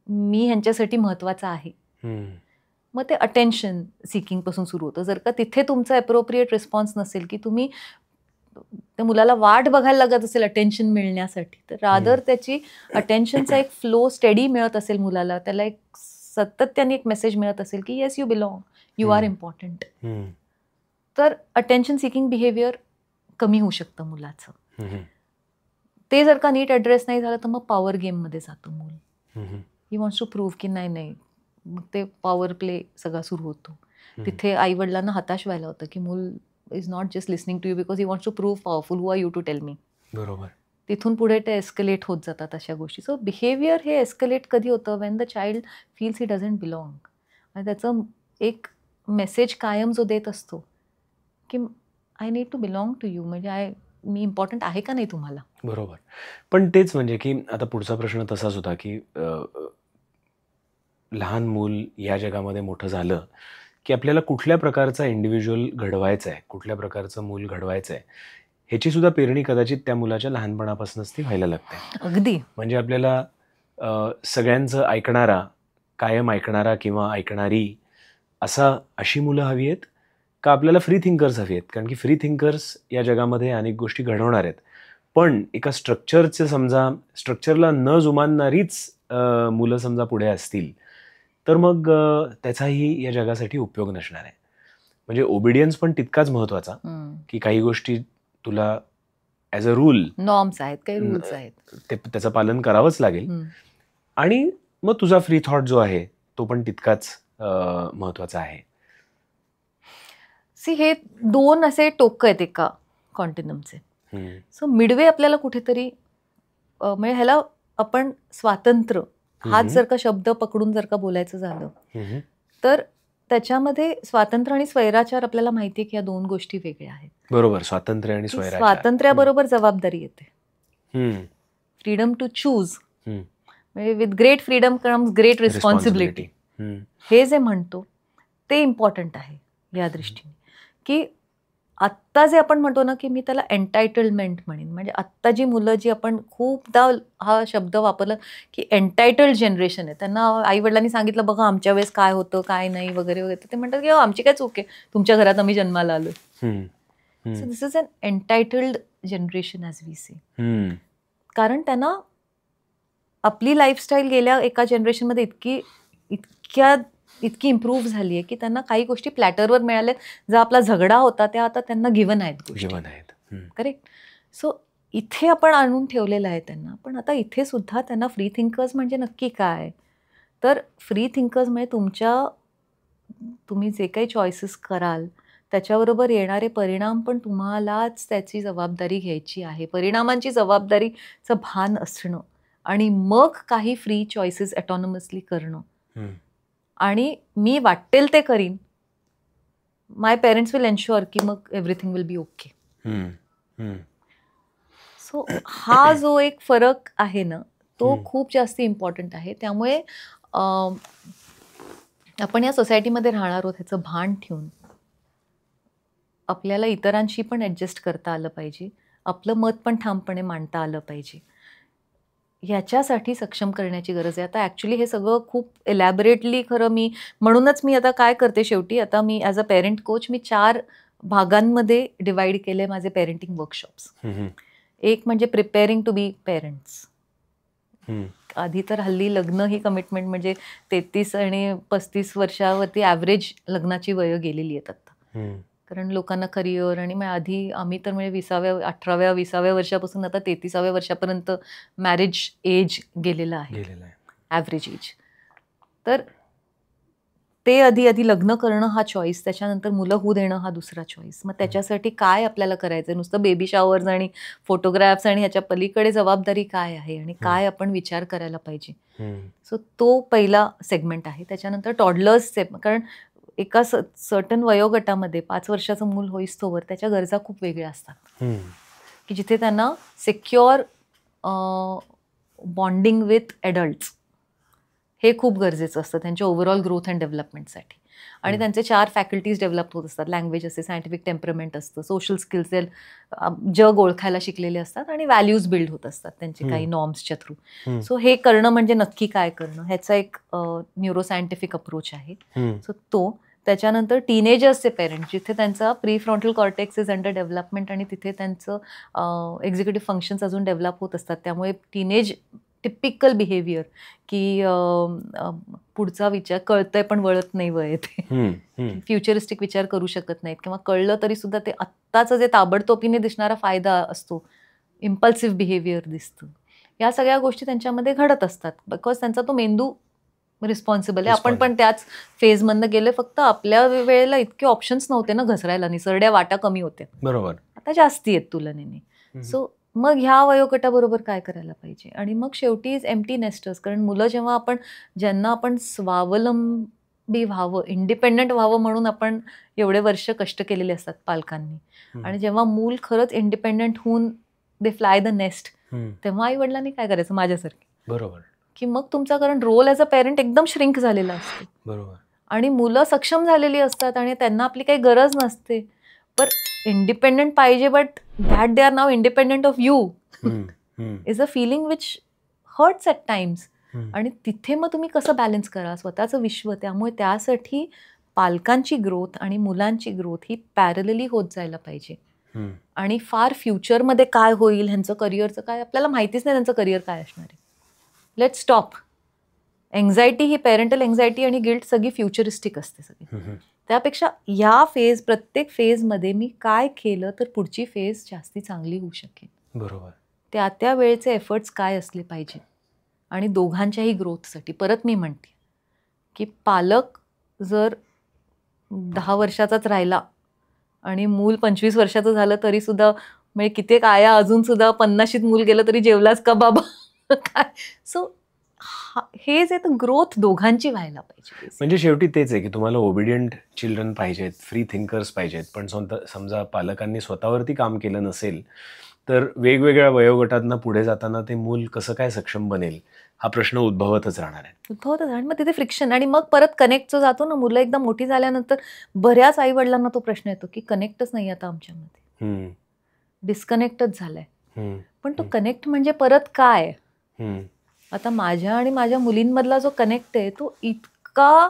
मी ह्यांच्यासाठी महत्वाचा आहे. मग ते अटेन्शन सिकिंग पासून सुरू होतं. जर का तिथे तुमचा अप्रोप्रिएट रिस्पॉन्स नसेल की तुम्ही त्या मुलाला वाट बघायला लागत असेल अटेन्शन मिळण्यासाठी, तर रादर त्याची अटेन्शनचा एक फ्लो स्टेडी मिळत असेल मुलाला, त्याला एक सातत्याने एक मेसेज मिळत असेल की yes you belong, you are important, तर अटेन्शन सिकिंग बिहेवियर कमी होऊ शकतं मुलाचं. ते जर का नीट ॲड्रेस नाही झालं तर मग पॉवर गेममध्ये जातं मूल. ही वॉन्ट्स टू प्रूव्ह की नाही, मग ते पॉवर प्ले सगळा सुरू होतो. तिथे आई वडिलांना हताश व्हायला होतं की मूल is not just listening to you because he wants to prove powerful, who are you to tell me. बरोबर. तिथून पुढे ते एस्केलेट होत जातात अशा गोष्टी. सो बिहेवियर हे एस्केलेट कधी होतं? When the child feels he doesn't belong. आणि त्याचं एक मेसेज कायम जो देत असतो की I need to belong to you, म्हणजे मी इम्पॉर्टंट आहे का नाही तुम्हाला. बरोबर. पण तेच म्हणजे की आता पुढचा प्रश्न तसाच होता की लहान मूल या जगामध्ये मोठं झालं की आपल्याला कुठल्या प्रकारचा इंडिव्हिज्युअल घडवायचा आहे, कुठल्या प्रकारचं मूल घडवायचं आहे, ह्याची सुद्धा पेरणी कदाचित त्या मुलाच्या लहानपणापासूनच ती व्हायला लागते. अगदी. म्हणजे आपल्याला सगळ्यांचं ऐकणारा, कायम ऐकणारा किंवा ऐकणारी अशी मुलं हवी आहेत का आपल्याला फ्री थिंकर्स हवी आहेत? कारण की फ्री थिंकर्स या जगामध्ये अनेक गोष्टी घडवणार आहेत, पण एका स्ट्रक्चरला न जुमानणारीच मुलं समजा पुढे असतील तर मग त्याचाही या जगासाठी उपयोग नसणार आहे. म्हणजे ओबिडियन्स पण तितकाच महत्वाचा की काही गोष्टी तुला ॲज अ रूल, नॉर्म्स आहेत, काही रूल्स आहेत, त्याचं पालन करावंच लागेल. आणि मग तुझा फ्री थॉट जो आहे तो पण तितकाच महत्वाचा आहे. सी हे दोन असे टोक आहेत एका कॉन्टिनमचे. सो मिडवे आपल्याला कुठेतरी म्हणजे ह्याला आपण स्वातंत्र्य हाच जर का शब्द पकडून जर का बोलायचं झालं तर त्याच्यामध्ये स्वातंत्र्य आणि स्वैराचार आपल्याला माहिती आहे की या दोन गोष्टी वेगळ्या आहेत. बरोबर. स्वातंत्र्य आणि स्वैराचार. स्वातंत्र्याबरोबर जबाबदारी येते. फ्रीडम टू चूज, म्हणजे with great freedom comes great responsibility. हे जे म्हणतो ते इम्पॉर्टंट आहे या दृष्टीने की आत्ता जे आपण म्हणतो ना की मी त्याला एन्टायटलमेंट म्हणेन. म्हणजे आत्ता जी मुलं जी आपण खूपदा हा शब्द वापरला की एन्टायटल्ड जनरेशन आहे, त्यांना आई वडिलांनी सांगितलं बघा आमच्या वेळेस काय होतं काय नाही वगैरे वगैरे, तर ते म्हणतात की आमची काय चूक आहे, तुमच्या घरात आम्ही जन्माला आलो. So this is an entitled generation as we say. कारण त्यांना आपली लाईफस्टाईल गेल्या एका जनरेशनमध्ये इतकी इम्प्रूव्ह झाली आहे की त्यांना काही गोष्टी प्लॅटरवर मिळाल्यात. जो आपला झगडा होता त्या आता त्यांना गिवन आहेत. करेक्ट. सो इथे आपण आणून ठेवलेलं आहे त्यांना. पण आता इथे सुद्धा त्यांना फ्री थिंकर्स म्हणजे नक्की काय, तर फ्री थिंकर्स म्हणजे तुम्ही जे काही चॉईसेस कराल त्याच्याबरोबर येणारे परिणाम पण तुम्हालाच त्याची जबाबदारी घ्यायची आहे. परिणामांची जबाबदारीचं भान असणं आणि मग काही फ्री चॉईसेस ऑटोनॉमसली करणं, आणि मी वाटेल ते करीन, माय पेरेंट्स विल एन्श्युअर की मग everything will be okay. So हा जो एक फरक आहे ना, तो खूप जास्त इम्पॉर्टंट आहे. त्यामुळे आपण या सोसायटीमध्ये राहणार आहोत ह्याचं भान ठेवून आपल्याला इतरांशी पण ॲडजस्ट करता आलं पाहिजे, आपलं मत पण ठामपणे मांडता आलं पाहिजे. ह्याच्यासाठी सक्षम करण्याची गरज आहे. आता ॲक्च्युली हे सगळं खूप एलॅबोरेटली खरं म्हणूनच मी आता काय करते शेवटी, आता मी ॲज अ पेरेंट कोच मी 4 भागांमध्ये डिवाइड केले माझे पेरेंटिंग वर्कशॉप्स. एक म्हणजे प्रिपेअरिंग टू बी पेरेंट्स. आधी तर हल्ली लग्न ही कमिटमेंट म्हणजे 33 आणि 35 वर्षावरती ॲव्हरेज लग्नाची वयं गेलेली आहेत आता. कारण लोकांना करिअर आणि आम्ही तर म्हणजे 18व्या 20व्या वर्षापासून आता 33व्या वर्षापर्यंत मॅरेज एज गेलेलं आहे, ॲव्हरेज एज. तर ते आधी लग्न करणं हा चॉईस, त्याच्यानंतर मुलं होऊ देणं हा दुसरा चॉईस. मग त्याच्यासाठी काय आपल्याला करायचं, नुसतं बेबी शॉवर्स आणि फोटोग्राफ्स आणि ह्याच्या पलीकडे जबाबदारी काय आहे आणि काय आपण विचार करायला पाहिजे. सो तो पहिला सेगमेंट आहे. त्याच्यानंतर टॉडलर्स, कारण एका सर्टन वयोगटामध्ये 5 वर्षाचं मूल होईस्तोवर त्याच्या गरजा खूप वेगळ्या असतात, की जिथे त्यांना सिक्युअर बॉन्डिंग विथ ॲडल्ट्स हे खूप गरजेचं असतं त्यांच्या ओव्हरऑल ग्रोथ अँड डेव्हलपमेंटसाठी. आणि त्यांचे 4 फॅकल्टीज डेव्हलप होत असतात. लँग्वेज असते, सायंटिफिक टेम्परमेंट असतं, सोशल स्किल्स, जग ओळखायला शिकलेले असतात आणि व्हॅल्यूज बिल्ड होत असतात त्यांचे काही नॉर्म्सच्या थ्रू. सो हे करणं म्हणजे नक्की काय करणं, ह्याचा एक न्यूरोसायंटिफिक अप्रोच आहे. सो तो. त्याच्यानंतर टीनेजर्सचे पेरेंट, जिथे त्यांचा pre frontal cortex is under development आणि तिथे त्यांचं एक्झिक्युटिव्ह फंक्शन्स अजून डेव्हलप होत असतात. त्यामुळे टीनेज टिपिकल बिहेवियर, की पुढचा विचार कळतंय पण वळत नाही वय ते, फ्युचरिस्टिक विचार करू शकत नाहीत, किंवा कळलं तरी सुद्धा ते आत्ताचं जे ताबडतोबीने दिसणारा फायदा असतो, इम्पल्सिव्ह बिहेवियर दिसतं. या सगळ्या गोष्टी त्यांच्यामध्ये घडत असतात बिकॉज त्यांचा तो मेंदू रिस्पॉन्सिबल आहे. आपण पण त्याच फेजमधनं गेले, फक्त आपल्या वेळेला इतके ऑप्शन्स नव्हते ना घसरायला, निसरड्या वाटा कमी होत्या, बरोबर, आता जास्ती आहेत तुलनेने. सो मग ह्या वयोगटाबरोबर काय करायला पाहिजे. आणि मग शेवटी एम्प्टी नेस्टर्स, कारण मुलं जेव्हा ज्यांना आपण स्वावलंबी व्हावं, इंडिपेंडंट व्हावं म्हणून आपण एवढे वर्ष कष्ट केलेले असतात पालकांनी, आणि जेव्हा मूल खरंच इंडिपेंडंट होऊन दे फ्लाय द नेस्ट, तेव्हा आई वडिलांनी काय करायचं माझ्यासारखी, बरोबर, की मग तुमचा कारण रोल ॲज अ पेरेंट एकदम श्रिंक झालेला असतो, बरोबर, आणि मुलं सक्षम झालेली असतात आणि त्यांना आपली काही गरज नसते. पण इंडिपेंडंट पाहिजे, but that they are now independent of you is a feeling which hurts at times. आणि तिथे मग तुम्ही कसं बॅलन्स करा स्वतःचं विश्व. त्यामुळे त्यासाठी पालकांची ग्रोथ आणि मुलांची ग्रोथ ही पॅरलली होत जायला पाहिजे. आणि फार फ्युचरमध्ये काय होईल, ह्यांचं करिअरचं काय आपल्याला माहितीच नाही, त्यांचं करिअर काय असणार आहे. Let's stop. Anxiety he parental anxiety आणि गिल्ट सगळी फ्युचरिस्टिक असते सगळी. त्यापेक्षा या प्रत्येक फेजमध्ये मी काय केलं तर पुढची फेज जास्ती चांगली होऊ शकेल, बरोबर, त्या वेळेचे एफर्ट्स काय असले पाहिजे. आणि दोघांच्याही ग्रोथसाठी परत मी म्हणते की पालक जर 10 वर्षाचाच राहिला आणि मूल 25 वर्षाचं झालं तरी सुद्धा, म्हणजे कित्येक आया अजून सुद्धा 50शीत मूल गेलं तरी जेवलाच का बाबा काय. सो हे जे ग्रोथ दोघांची व्हायला पाहिजे. म्हणजे शेवटी तेच आहे की तुम्हाला ओबिडियंट चिल्ड्रन पाहिजेत, फ्री थिंकर्स पाहिजेत, पण समजा पालकांनी स्वतःवरती काम केलं नसेल तर वेगवेगळ्या वयोगटांना पुढे जाताना ते मूल कसं काय सक्षम बनेल हा प्रश्न उद्भवतच राहणार आहे. आणि मग तिथे फ्रिक्शन, आणि मग परत कनेक्ट जो जातो ना, मुलं एकदा मोठी झाल्यानंतर बऱ्याच आई वडिलांना तो प्रश्न येतो की कनेक्टच नाही आता आमच्यामध्ये, डिस्कनेक्टच झालाय. पण तो कनेक्ट म्हणजे परत काय. आता माझ्या आणि माझ्या मुलींमधला जो कनेक्ट आहे तो इतका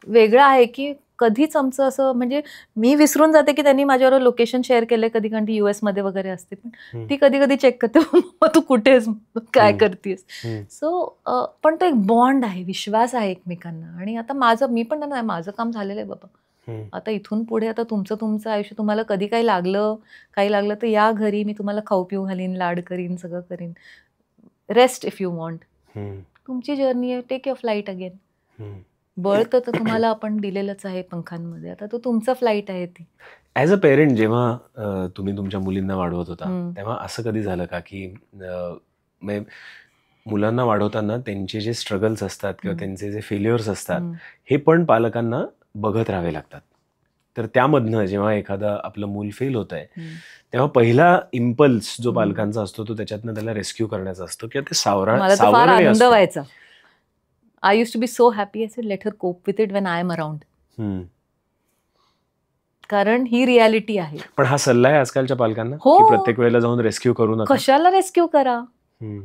वेगळा आहे की कधीच आमचं असं, म्हणजे मी विसरून जाते की त्यांनी माझ्यावर लोकेशन शेअर केलंय कधी, कारण ती US मध्ये वगैरे असते, पण ती कधी कधी चेक करते मग तू कुठेस, काय करतेस. सो पण तो एक बॉन्ड आहे, विश्वास आहे एकमेकांना. आणि आता मी पण नाही, माझं काम झालेलं आहे बाबा, आता इथून पुढे आता तुमचं आयुष्य, तुम्हाला कधी काही लागलं तर या घरी मी तुम्हाला खाऊ पिऊ घालीन, लाड करीन, सगळं करीन. Rest if you want. तुमची जर्नी आहे, टेक युअर फ्लाईट अगेन. बळ तर तुम्हाला आपण दिलेलंच आहे पंखांमध्ये, आता तो तुमचा फ्लाईट आहे ती. ॲज अ पेरेंट जेव्हा तुम्ही तुमच्या मुलींना वाढवत होता तेव्हा असं कधी झालं का की मुलांना वाढवताना त्यांचे जे स्ट्रगल्स असतात किंवा हम्म. त्यांचे जे फेल्युअर्स असतात हम्म. हे पण पालकांना बघत राहावे लागतात. तर त्यामधनं जेव्हा एखादा आपलं मूल फेल होत आहे हम्म. तेव्हा पहिला इम्पल्स जो हम्म. पालकांचा असतो तो त्याच्यातनं त्याला रेस्क्यू करण्याचा असतो किंवा ते मला तर फार सावरणे आनंद असतो. व्हायचा. I use to be so happy. I said let her cope with it when I am around. Hmm. कारण ही रियालिटी आहे. पण हा सल्ला आहे आजकालच्या पालकांना हो. की प्रत्येक वेळेला जाऊन रेस्क्यू करू नका. कशाला रेस्क्यू करा? हम्म.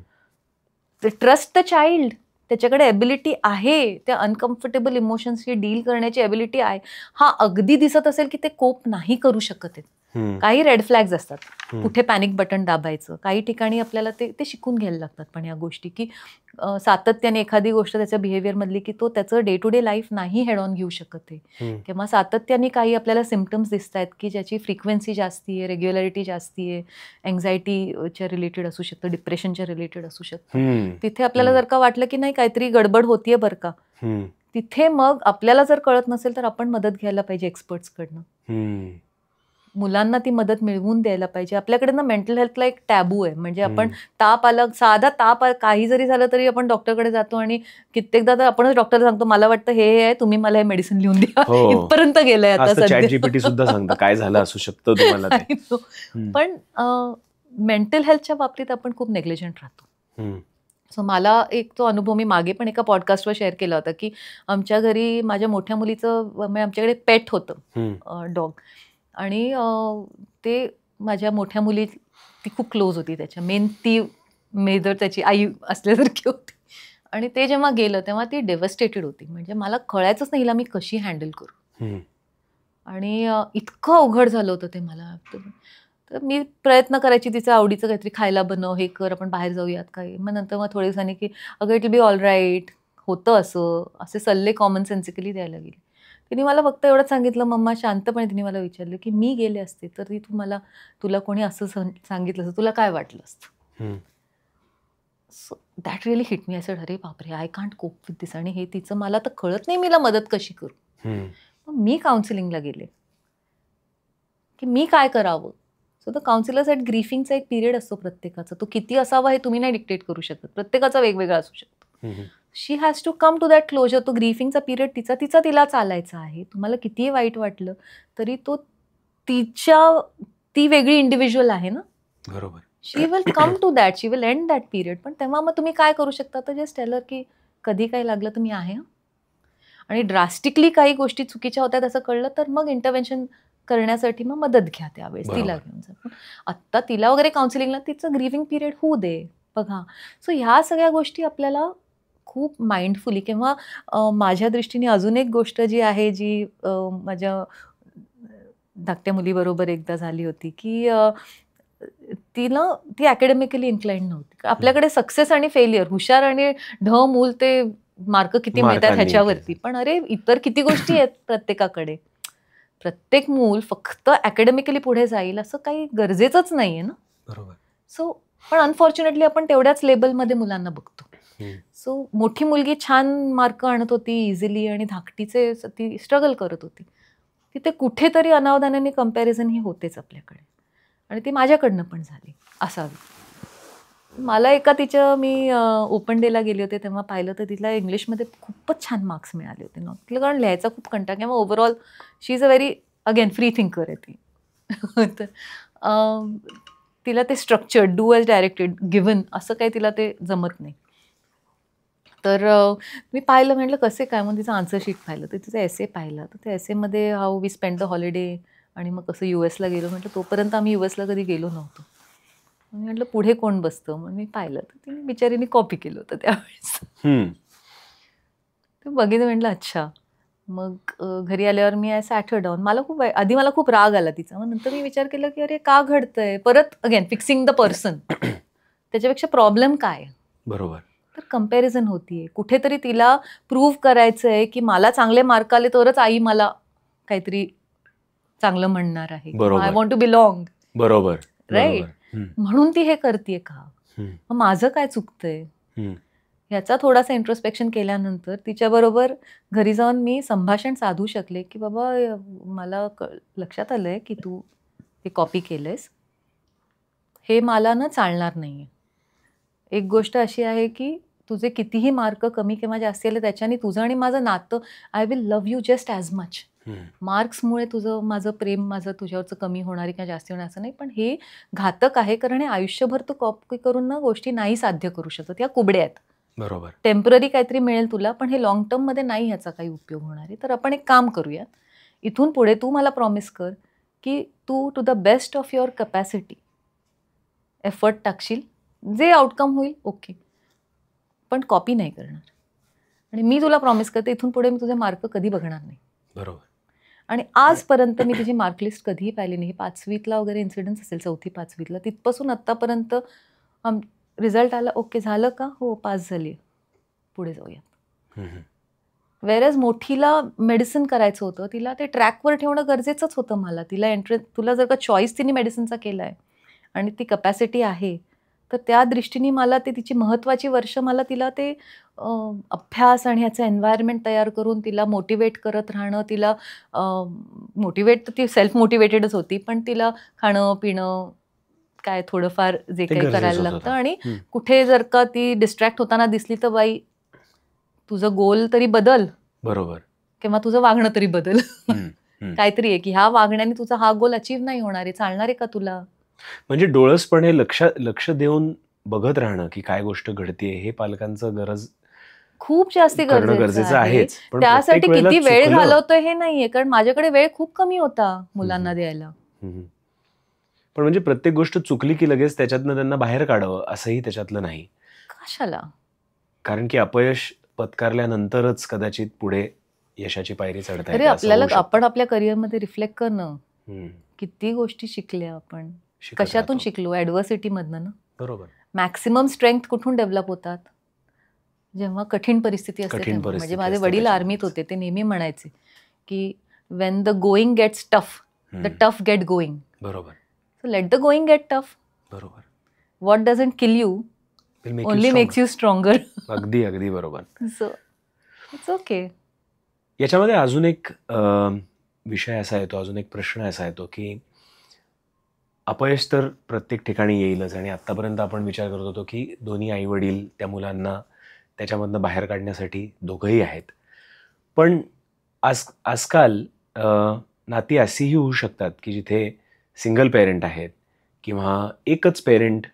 Trust the child. त्याच्याकडे एबिलिटी आहे, त्या अनकम्फर्टेबल इमोशन्सशी डील करण्याची एबिलिटी आहे. हा अगदी दिसत असेल की ते कोप नाही करू शकत आहेत. हम्म. काही रेड फ्लॅग्स असतात. हम्म. कुठे पॅनिक बटन दाबायचं, काही ठिकाणी आपल्याला ते शिकून घ्यायला लागतात. पण या गोष्टी की सातत्याने एखादी गोष्ट त्याच्या बिहेवियर मधली की तो त्याचं डे टू डे लाईफ नाही हेड ऑन घेऊ शकत आहे. हम्म. किंवा सातत्याने काही आपल्याला सिम्पटम्स दिसत आहेत की ज्याची फ्रिक्वेन्सी जास्ती आहे, रेग्युलरिटी जास्ती आहे, एन्झायटीच्या रिलेटेड असू शकतं, डिप्रेशनच्या रिलेटेड असू शकतं. हम्म. तिथे आपल्याला जर का वाटलं की नाही काहीतरी गडबड होतीये बरं का, हम्म. तिथे मग आपल्याला जर कळत नसेल तर आपण मदत घ्यायला पाहिजे एक्सपर्ट्सकडनं. हम्म. मुलांना ती मदत मिळवून द्यायला पाहिजे. आपल्याकडे ना मेंटल हेल्थला एक टॅबू आहे. म्हणजे आपण ताप आला, साधा ताप काही जरी झालं तरी आपण डॉक्टरकडे जातो आणि कित्येकदा तर आपणच डॉक्टरला सांगतो मला वाटतं हे आहे, तुम्ही मला हे मेडिसिन लिहून द्या. हो. इथपर्यंत गेलंय आता आज तर सध्या. ChatGPT सुद्धा सांगतं काय झालं असू शकतं तुम्हाला ते. I know. हम्म. पण मेंटल हेल्थच्या बाबतीत आपण खूप नेग्लिजंट राहतो. हम्म. सो मला एक तो अनुभव मी मागे पण एका पॉडकास्टवर शेअर केला होता की आमच्या घरी माझ्या मोठ्या मुलीचं म्हणजे आमच्याकडे पेट होतं, हम्म. डॉग. आणि ते माझ्या मोठ्या मुली ती खूप क्लोज होती त्याच्या. ती मेजर त्याची आई असल्यासारखी होती. आणि ते जेव्हा गेलं तेव्हा ती डेव्हस्टेटेड होती. म्हणजे मला कळायचंच नाही हिला मी कशी हँडल करू. हम्म. आणि इतकं अवघड झालं होतं ते मला. तर मी प्रयत्न करायची तिचं आवडीचं काहीतरी खायला बनव, हे कर, आपण बाहेर जाऊयात काही. मग नंतर मग थोड्या दिवसांनी की अगं it will be all right, होतं असं, असे सल्ले कॉमन सेन्सिकली द्यायला गेले. तिने मला फक्त एवढंच सांगितलं, मम्मा शांतपणे तिने मला विचारलं की मी गेले असते तर तुला कोणी असं सांगितलं असतं तुला काय वाटलं असतं. So that really hit me. I said अरे बापरे, आय कांट कोप विथ दिस. आणि हे तिचं मला तर कळत नाही मीला मदत कशी करू. मग मी काउन्सिलिंगला गेले की मी काय करावं. सो द काउन्सिलर्स ॲट ग्रीफिंगचा एक पिरियड असतो प्रत्येकाचा. तो किती असावा हे तुम्ही नाही डिक्टेट करू शकत. प्रत्येकाचा वेगवेगळा असू शकतो. She has to come to that closure. तो ग्रीफिंगचा पिरियड तिला चालायचा आहे. तुम्हाला कितीही वाईट वाटलं तरी तो ती वेगळी इंडिव्हिज्युअल आहे ना. बरोबर. She will come to that, she will end that period. पण तेव्हा मग तुम्ही काय करू शकता तर जस्ट टेल हर की कधी काही लागलं तर मी आहे. आणि ड्रास्टिकली काही गोष्टी चुकीच्या होत्या असं कळलं तर मग इंटरव्हेन्शन करण्यासाठी मग मदत घ्या त्यावेळेस. तिला घेऊन जा. पण आत्ता तिला वगैरे काउन्सिलिंगला तिचं ग्रीविंग पिरियड होऊ दे बघा. सो ह्या सगळ्या गोष्टी आपल्याला खूप माइंडफुली किंवा माझ्या दृष्टीने अजून एक गोष्ट जी आहे जी माझ्या धाकट्या मुलीबरोबर एकदा झाली होती की ती अकॅडमिकली इन्क्लाइंड नव्हती. आपल्याकडे सक्सेस आणि फेलियर, हुशार आणि मूल ते मार्क किती मिळतात ह्याच्यावरती. पण अरे इतर किती गोष्टी आहेत प्रत्येकाकडे. प्रत्येक मूल फक्त अकॅडमिकली पुढे जाईल असं काही गरजेचंच नाहीये ना. बरोबर. सो पण अनफॉर्च्युनेटली आपण तेवढ्याच लेबलमध्ये मुलांना बघतो. सो मोठी मुलगी छान मार्क आणत होती इझिली आणि धाकटीचे ती स्ट्रगल करत होती. तिथे कुठेतरी अनावधानाने कंपॅरिझन ही होतेच आपल्याकडे. आणि ती माझ्याकडनं पण झाली असावी. मला मी ओपन डेला गेले होते तेव्हा पाहिलं तर तिला इंग्लिशमध्ये खूपच छान मार्क्स मिळाले होते ना. तिला कारण लिहायचा खूप कंटाळा किंवा overall she is a very again free thinker आहे ती. तर तिला ते structured, do as directed, given असं काही तिला ते जमत नाही. तर मी पाहिलं, म्हटलं कसे काय. मग तिचं आन्सर शीट पाहिलं तर तिचा एसे पाहिला. तर त्या एसेमध्ये how we spend the holiday आणि मग कसं US ला गेलो. म्हटलं तोपर्यंत आम्ही US ला कधी गेलो नव्हतो. म्हटलं पुढे कोण बसतं. मग मी पाहिलं तर तिने बिचारीने कॉपी केलं होतं त्यावेळेस. तर बघितलं, म्हटलं अच्छा. मग घरी आल्यावर मी सॅट डाऊन. आधी मला खूप राग आला तिचा. मग नंतर मी विचार केला की अरे का घडतंय. परत अगेन फिक्सिंग द पर्सन. त्याच्यापेक्षा प्रॉब्लेम काय. बरोबर. तर कंपॅरिझन होतीये. कुठेतरी तिला प्रूव्ह करायचंय की मला चांगले मार्क आले तरच आई मला काहीतरी चांगलं म्हणणार आहे. I want to belong. बरोबर. राईट. म्हणून ती हे करतेय का. मग माझं काय चुकतंय. ह्याचा थोडासा इंट्रोस्पेक्शन केल्यानंतर तिच्याबरोबर घरी जाऊन मी संभाषण साधू शकले की बाबा मला लक्षात आलंय की तू हे कॉपी केलंयस. हे मला ना चालणार नाहीये. एक गोष्ट अशी आहे की तुझे कितीही मार्क कमी किंवा जास्ती आले त्याच्याने तुझं आणि माझं नातं, I will love you just as much. मार्क्समुळे तुझं माझं प्रेम माझं तुझ्यावरचं कमी होणार किंवा जास्ती होणार असं नाही, पण हे घातक आहे, कारण हे आयुष्यभर तू कॉपी करून ना गोष्टी नाही साध्य करू शकत. या कुबड्या आहेत. बरोबर. टेम्पररी काहीतरी मिळेल तुला, पण हे लॉंग टर्ममध्ये नाही ह्याचा काही उपयोग होणार आहे. तर आपण एक काम करूयात, इथून पुढे तू मला प्रॉमिस कर की तू to the best of your capacity effort टाकशील, जे आउटकम होईल ओके, पण कॉपी नाही करणार. आणि मी तुला प्रॉमिस करते इथून पुढे मी तुझे मार्क कधी बघणार नाही. बरोबर. आणि आजपर्यंत मी तुझी मार्कलिस्ट कधीही पाहिली नाही. 5वीतला वगैरे इन्सिडन्स असेल, 4थी 5वीतला, तिथपासून आत्तापर्यंत रिझल्ट आला, ओके झालं का, हो पास झाली, पुढे जाऊयात. वेरएज मोठीला मेडिसिन करायचं होतं, तिला ते ट्रॅकवर ठेवणं गरजेचंच होतं. मला तिला तुला जर का चॉईस तिने मेडिसिनचा केला आहे आणि ती कपॅसिटी आहे, तर त्या दृष्टीने मला ते तिची महत्त्वाची वर्ष मला तिला ते अभ्यास आणि ह्याचं एन्व्हायरमेंट तयार करून तिला मोटिवेट करत राहणं. तिला मोटिवेट तर ती सेल्फ मोटिवेटेडच होती, पण तिला खाणं पिणं काय थोडंफार जे काही करायला लागतं. आणि कुठे जर का ती डिस्ट्रॅक्ट होताना दिसली तर बाई तुझं गोल तरी बदल, बरोबर, किंवा तुझं वागणं तरी बदल. काहीतरी आहे की ह्या वागण्याने तुझा हा गोल अचीव्ह नाही होणार आहे, चालणार आहे का तुला. म्हणजे डोळसपणे लक्ष देऊन बघत राहणं की काय गोष्ट घडतीये, हे पालकांचं गरज खूप जास्त गरजेचं आहे. त्यासाठी किती वेळ घालवतोय हे नाहीये, कारण माझ्याकडे वेळ खूप कमी होता मुलांना द्यायला. पण म्हणजे प्रत्येक गोष्ट चुकली की लगेच त्याच्यातनं त्यांना बाहेर काढावं असंही त्याच्यातलं नाही. कशाला? कारण की अपयश पत्कारल्यानंतरच कदाचित पुढे यशाची पायरी चढता येते. आपल्याला आपण आपल्या करिअरमध्ये रिफ्लेक्ट करणं, किती गोष्टी शिकल्या आपण, कशातून शिकलो, ऍडव्हर्सिटी मधनं ना. बरोबर. मॅक्सिमम स्ट्रेंथ कुठून डेव्हलप होतात, जेव्हा कठीण परिस्थिती असते. म्हणजे माझे वडील आर्मीत होते, ते नेहमी म्हणायचे की when the going gets tough, the tough get going. बरोबर. So let the going get tough. बरोबर. What doesn't kill you only makes you stronger. अगदी अगदी बरोबर. So it's okay. याच्यामध्ये अजून एक विषय असा येतो, अजून एक प्रश्न असा येतो की अपयश तर प्रत्येक ठिकाणी येईलच, आणि आतापर्यंत आपण विचार करत होतो की दोन्ही आई वडील त्या मुलांना त्याच्यामधनं बाहेर काढण्यासाठी दोघंही आहेत. पण आजकाल नाती अशीही होऊ शकतात की जिथे सिंगल पेरेंट आहेत किंवा एकच पेरेंट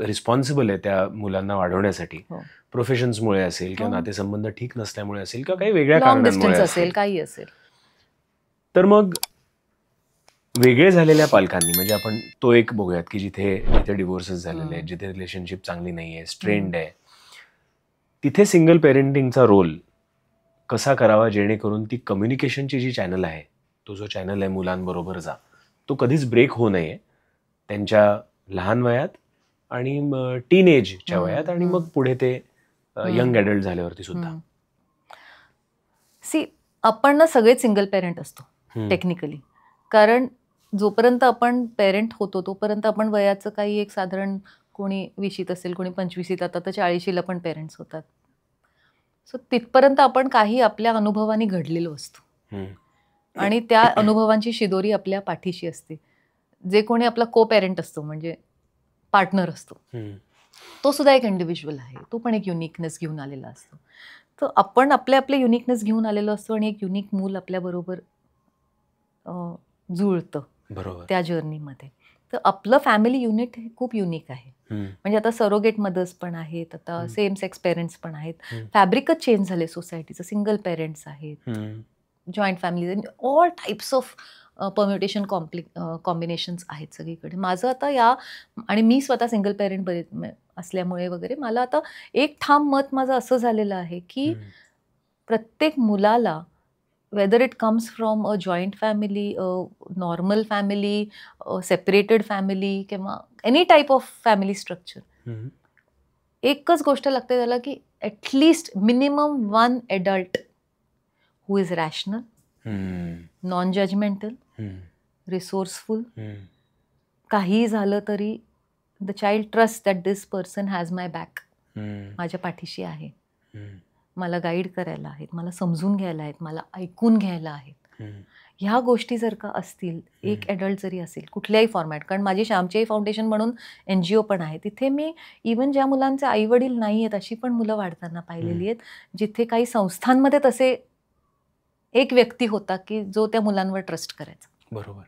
रिस्पॉन्सिबल आहे त्या मुलांना वाढवण्यासाठी. प्रोफेशन्समुळे असेल किंवा नातेसंबंध ठीक नसल्यामुळे असेल किंवा काही वेगळ्या कारणांमुळे असेल, काही असेल. तर मग वेगळे झालेल्या पालकांनी, म्हणजे आपण तो एक बघूयात की जिथे डिवोर्सेस झालेले आहेत, जिथे रिलेशनशिप चांगली नाहीये, स्ट्रेंड आहे, तिथे सिंगल पेरेंटिंगचा रोल कसा करावा जेणेकरून ती कम्युनिकेशनची जी चॅनल आहे, तो जो चॅनल आहे मुलांबरोबरचा, तो कधीच ब्रेक होऊ नये त्यांच्या लहान वयात आणि टीनएजच्या वयात आणि मग पुढे ते यंग ॲडल्ट झाल्यावरती सुद्धा. सी, आपण ना सगळेच सिंगल पेरेंट असतो टेक्निकली, कारण जोपर्यंत आपण पेरेंट होतो तोपर्यंत आपण वयाचं काही एक साधारण, कोणी 20शीत असेल, कोणी 25शीत, आता तर 40शीला पण पेरेंट्स होतात. सो तिथपर्यंत आपण काही आपल्या अनुभवाने घडलेलो असतो आणि त्या अनुभवांची शिदोरी आपल्या पाठीशी असते. जे कोणी आपला को पेरेंट असतो, म्हणजे पार्टनर असतो, तो सुद्धा एक इंडिव्हिज्युअल आहे, तो पण एक युनिकनेस घेऊन आलेला असतो. तर आपण आपले युनिकनेस घेऊन आलेलो असतो आणि एक युनिक मूल आपल्याबरोबर जुळतं त्या जर्नीमध्ये. तर आपलं फॅमिली युनिट हे खूप युनिक आहे. म्हणजे आता सरोगेट मदर्स पण आहेत, आता सेम सेक्स पेरेंट्स पण आहेत, फॅब्रिकच चेंज झाले सोसायटीचं, सिंगल पेरेंट्स आहेत, joint family, all types of permutation combinations आहेत सगळीकडे. माझं आता आणि मी स्वतः सिंगल पेरेंट असल्यामुळे वगैरे मला आता एक ठाम मत माझं असं झालेलं आहे की प्रत्येक मुलाला, whether it comes from a joint family, a normal family, a separated family, किंवा any type of family structure, एकच गोष्ट लागते त्याला की at least minimum 1 adult who is rational, non-judgmental, resourceful. काही झालं तरी the child trusts that this person has my back. माझ्या पाठीशी आहे, मला गाईड करायला आहेत, मला समजून घ्यायला आहेत, मला ऐकून घ्यायला आहेत. ह्या गोष्टी जर का असतील, एक ॲडल्ट जरी असेल कुठल्याही फॉर्मॅट, कारण माझी श्यामची फाउंडेशन म्हणून NGO पण आहे, तिथे मी इवन ज्या मुलांचे आईवडील नाही आहेत अशी पण मुलं वाढताना पाहिलेली आहेत, जिथे काही संस्थांमध्ये तसे एक व्यक्ती होता की जो त्या मुलांवर ट्रस्ट करायचा. बरोबर.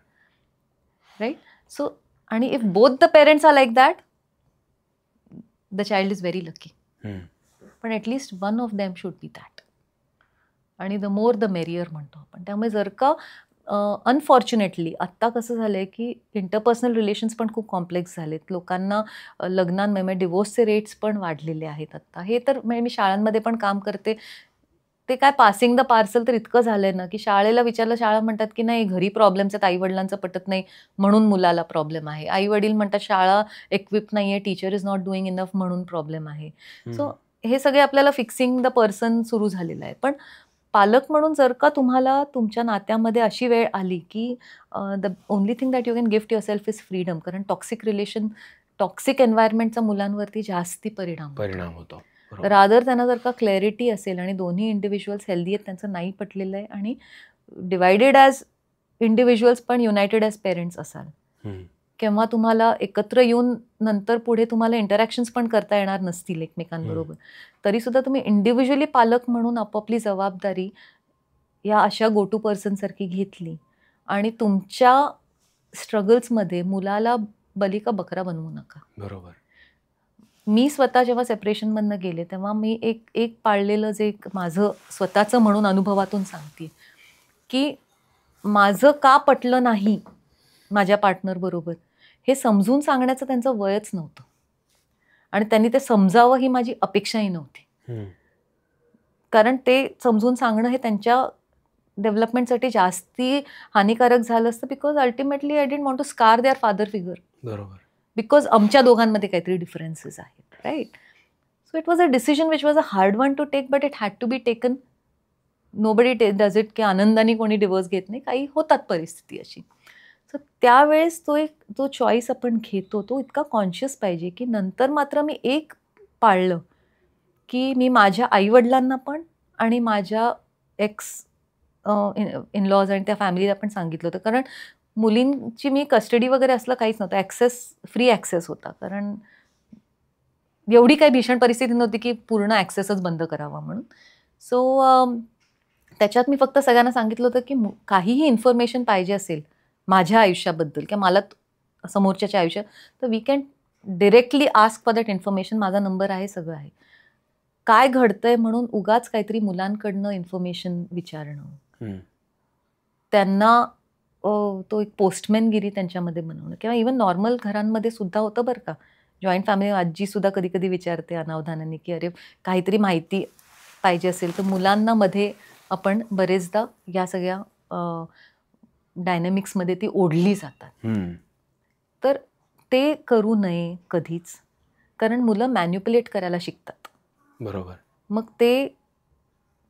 राईट. सो आणि if both the parents are like that, the child is very lucky. पण at least one of them should be that. आणि द मोर द मेरियर म्हणतो आपण. त्यामुळे जर का अनफॉर्च्युनेटली आत्ता कसं झालं आहे की इंटरपर्सनल रिलेशन्स पण खूप कॉम्प्लेक्स झालेत. लोकांना लग्नांमध्ये डिवोर्सचे रेट्स पण वाढलेले आहेत आत्ता. हे तर म्हणजे मी शाळांमध्ये पण काम करते, ते काय पासिंग द पार्सल तर इतकं झालंय ना की शाळेला विचारलं, शाळा म्हणतात की नाही घरी प्रॉब्लेम्स आहेत, आईवडिलांचं पटत नाही म्हणून मुलाला प्रॉब्लेम आहे. आईवडील म्हणतात शाळा इक्विप नाही आहे, teacher is not doing enough म्हणून प्रॉब्लेम आहे. सो हे सगळे आपल्याला फिक्सिंग द पर्सन सुरू झालेलं आहे. पण पालक म्हणून जर का तुम्हाला तुमच्या नात्यामध्ये अशी वेळ आली की the only thing that you can gift your self is freedom. कारण टॉक्सिक एन्व्हायरमेंटचा मुलांवरती जास्ती परिणाम होतो. रादर त्यांना जर का क्लॅरिटी असेल आणि दोन्ही इंडिव्हिज्युअल्स हेल्दी आहेत, त्यांचं नाही पटलेलं आहे आणि डिवायडेड ॲज इंडिव्हिज्युअल्स पण युनायटेड ॲज पेरेंट्स असाल, किंवा तुम्हाला एकत्र येऊन नंतर पुढे तुम्हाला इंटरॅक्शन्स पण करता येणार नसतील एकमेकांबरोबर, तरीसुद्धा तुम्ही इंडिव्हिज्युअली पालक म्हणून आपापली जबाबदारी या अशा गो टू पर्सनसारखी घेतली आणि तुमच्या स्ट्रगल्समध्ये मुलाला बली का बकरा बनवू नका. बरोबर. मी स्वतः जेव्हा सेपरेशनमधनं गेले तेव्हा मी एक पाळलेलं जे माझं स्वतःचं म्हणून अनुभवातून सांगते की माझं का पटलं नाही माझ्या पार्टनरबरोबर हे समजून सांगण्याचं त्यांचं वयच नव्हतं आणि त्यांनी ते समजावं ही माझी अपेक्षाही नव्हती. कारण ते समजून सांगणं हे त्यांच्या डेव्हलपमेंटसाठी जास्ती हानिकारक झालं असतं, because ultimately I didn't want to scar their father figure. बरोबर. बिकॉज आमच्या दोघांमध्ये काहीतरी डिफरन्सेस आहेत. Right. So it was a decision which was a hard one to take, but it had to be taken. Nobody does it की आनंदाने कोणी divorce घेत नाही, काही होतात परिस्थिती अशी. सो त्यावेळेस तो चॉईस आपण घेतो तो इतका कॉन्शियस पाहिजे की नंतर मात्र मी एक पाळलं की मी माझ्या आईवडिलांना पण आणि माझ्या एक्स इनलॉज आणि त्या फॅमिलीला पण सांगितलं होतं. कारण मुलींची मी कस्टडी वगैरे असलं काहीच नव्हतं, फ्री ॲक्सेस होता. कारण एवढी काही भीषण परिस्थिती नव्हती की पूर्ण ॲक्सेसच बंद करावा म्हणून. सो त्याच्यात मी फक्त सगळ्यांना सांगितलं होतं की काहीही इन्फॉर्मेशन पाहिजे असेल माझ्या आयुष्याबद्दल किंवा मला समोरच्याच्या आयुष्यात, तर we can directly ask for that information. माझा नंबर आहे, सगळं आहे. काय घडतंय म्हणून उगाच काहीतरी मुलांकडनं इन्फॉर्मेशन विचारणं, त्यांना तो एक पोस्टमॅनगिरी त्यांच्यामध्ये बनवणं, किंवा इवन नॉर्मल घरांमध्ये सुद्धा होतं बरं का. जॉईंट फॅमिली आजीसुद्धा कधी कधी विचारते अनावधानाने की अरे काहीतरी माहिती पाहिजे असेल तर मुलांना मध्ये आपण बरेचदा या सगळ्या डायनॅमिक्समध्ये ती ओढली जातात. तर ते करू नये कधीच, कारण मुलं मॅन्युप्युलेट करायला शिकतात. बरोबर. मग ते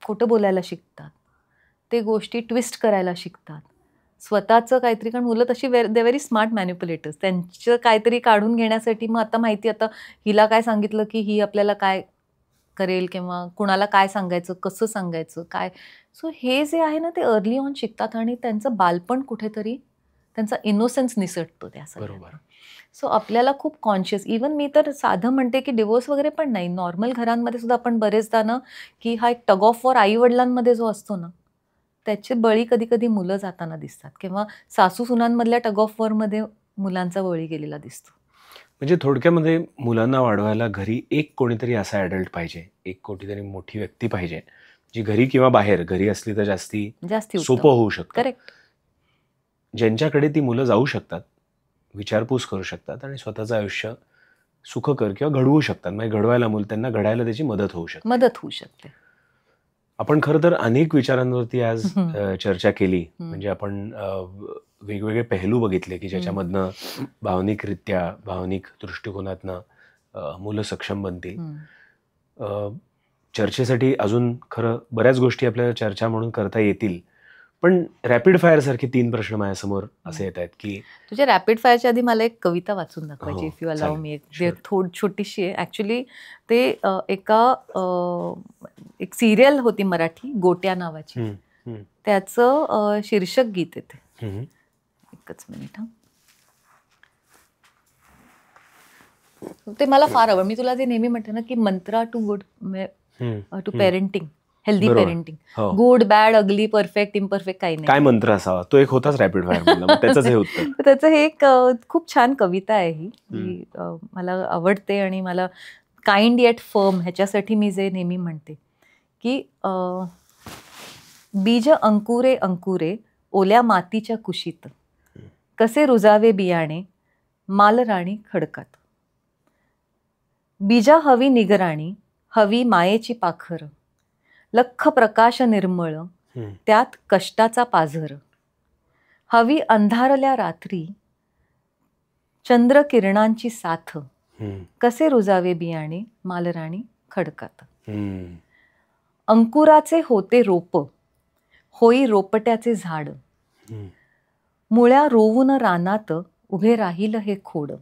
खोटं बोलायला शिकतात, ते गोष्टी ट्विस्ट करायला शिकतात, स्वतःचं काहीतरी. कारण मुलं तशी दे व्हेरी स्मार्ट मॅन्युप्युलेटर्स. त्यांचं काहीतरी काढून घेण्यासाठी मग आता माहिती, आता हिला काय सांगितलं की ही आपल्याला काय करेल, किंवा कुणाला काय सांगायचं, कसं सांगायचं, काय. सो हे जे आहे ना ते अर्ली ऑन शिकतात आणि त्यांचं बालपण कुठेतरी, त्यांचा इनोसेन्स निसटतो त्या सगळ्या. सो आपल्याला खूप कॉन्शियस, इवन मी तर साधं म्हणते की डिवोर्स वगैरे पण नाही, नॉर्मल घरांमध्ये सुद्धा आपण बरेचदा ना की हा एक टग ऑफ वॉर आईवडिलांमध्ये जो असतो ना, त्याचे बळी कधी कधी मुलं जाताना दिसतात, किंवा सासू सुनांमधल्या टग ऑफ वॉरमध्ये मुलांचा बळी गेलेला दिसतो. म्हणजे थोडक्यामध्ये मुलांना वाढवायला घरी एक कोणीतरी असा ॲडल्ट पाहिजे, एक कोणीतरी मोठी व्यक्ती पाहिजे, जी घरी किंवा बाहेर, घरी असली तर जास्ती सोपं होऊ शकतं. करेक्ट. ज्यांच्याकडे ती मुलं जाऊ शकतात, विचारपूस करू शकतात आणि स्वतःचं आयुष्य सुखकर किंवा घडवू शकतात. म्हणजे घडवायला त्यांना घडायला त्याची मदत होऊ शकते. आपण खरं तर अनेक विचारांवरती आज चर्चा केली. म्हणजे आपण वेगवेगळे पेहलू बघितले की ज्याच्यामधनं भावनिकरित्या, भावनिक दृष्टिकोनातनं मुलं सक्षम बनतील. चर्चेसाठी अजून खरं बऱ्याच गोष्टी आपल्याला चर्चा म्हणून करता येतील, पण रॅपिड फायर सारखे 3 प्रश्न माझ्यासमोर असे येत आहेत की तुझ्या रॅपिड फायरच्या आधी मला एक कविता वाचून दाखवायची, इफ यू अलाव मी. छोटीशी आहे ॲक्च्युली. ते एक सिरियल होती मराठी, गोट्या नावाची. त्याचं शीर्षक गीत येते. हम्म. एकच मिनिट. ते मला फार आवड. मी तुला जे नेहमी म्हणते ना की mantra to good to parenting, healthy बरोबर. पेरेंटिंग. हो. Good, bad, ugly, perfect, imperfect काही नाही. काय मंत्र असावा? तो एक होताच रॅपिड फायर मधला, मग त्याचंच हे उत्तर. तर त्याचं हे एक खूप छान कविता आहे ही. मला आवडते आणि मला काइंड येट फर्म ह्याच्यासाठी मी जे नेहमी म्हणते की बीज अंकुरे अंकुरे ओल्या मातीच्या कुशीत, कसे रुजावे बियाणे मालराणी खडकात. बीजा हवी निगराणी, हवी मायेची पाखर, लख प्रकाश निर्मळ त्यात कष्टाचा पाझर. हवी अंधारल्या रात्री चंद्र किरणांची साथ, कसे रुजावे बियाणे मालराणी खडकात. अंकुराचे होते रोप, होई रोपट्याचे झाड, मुळ्या रोवून रानात उभे राहील हे खोड.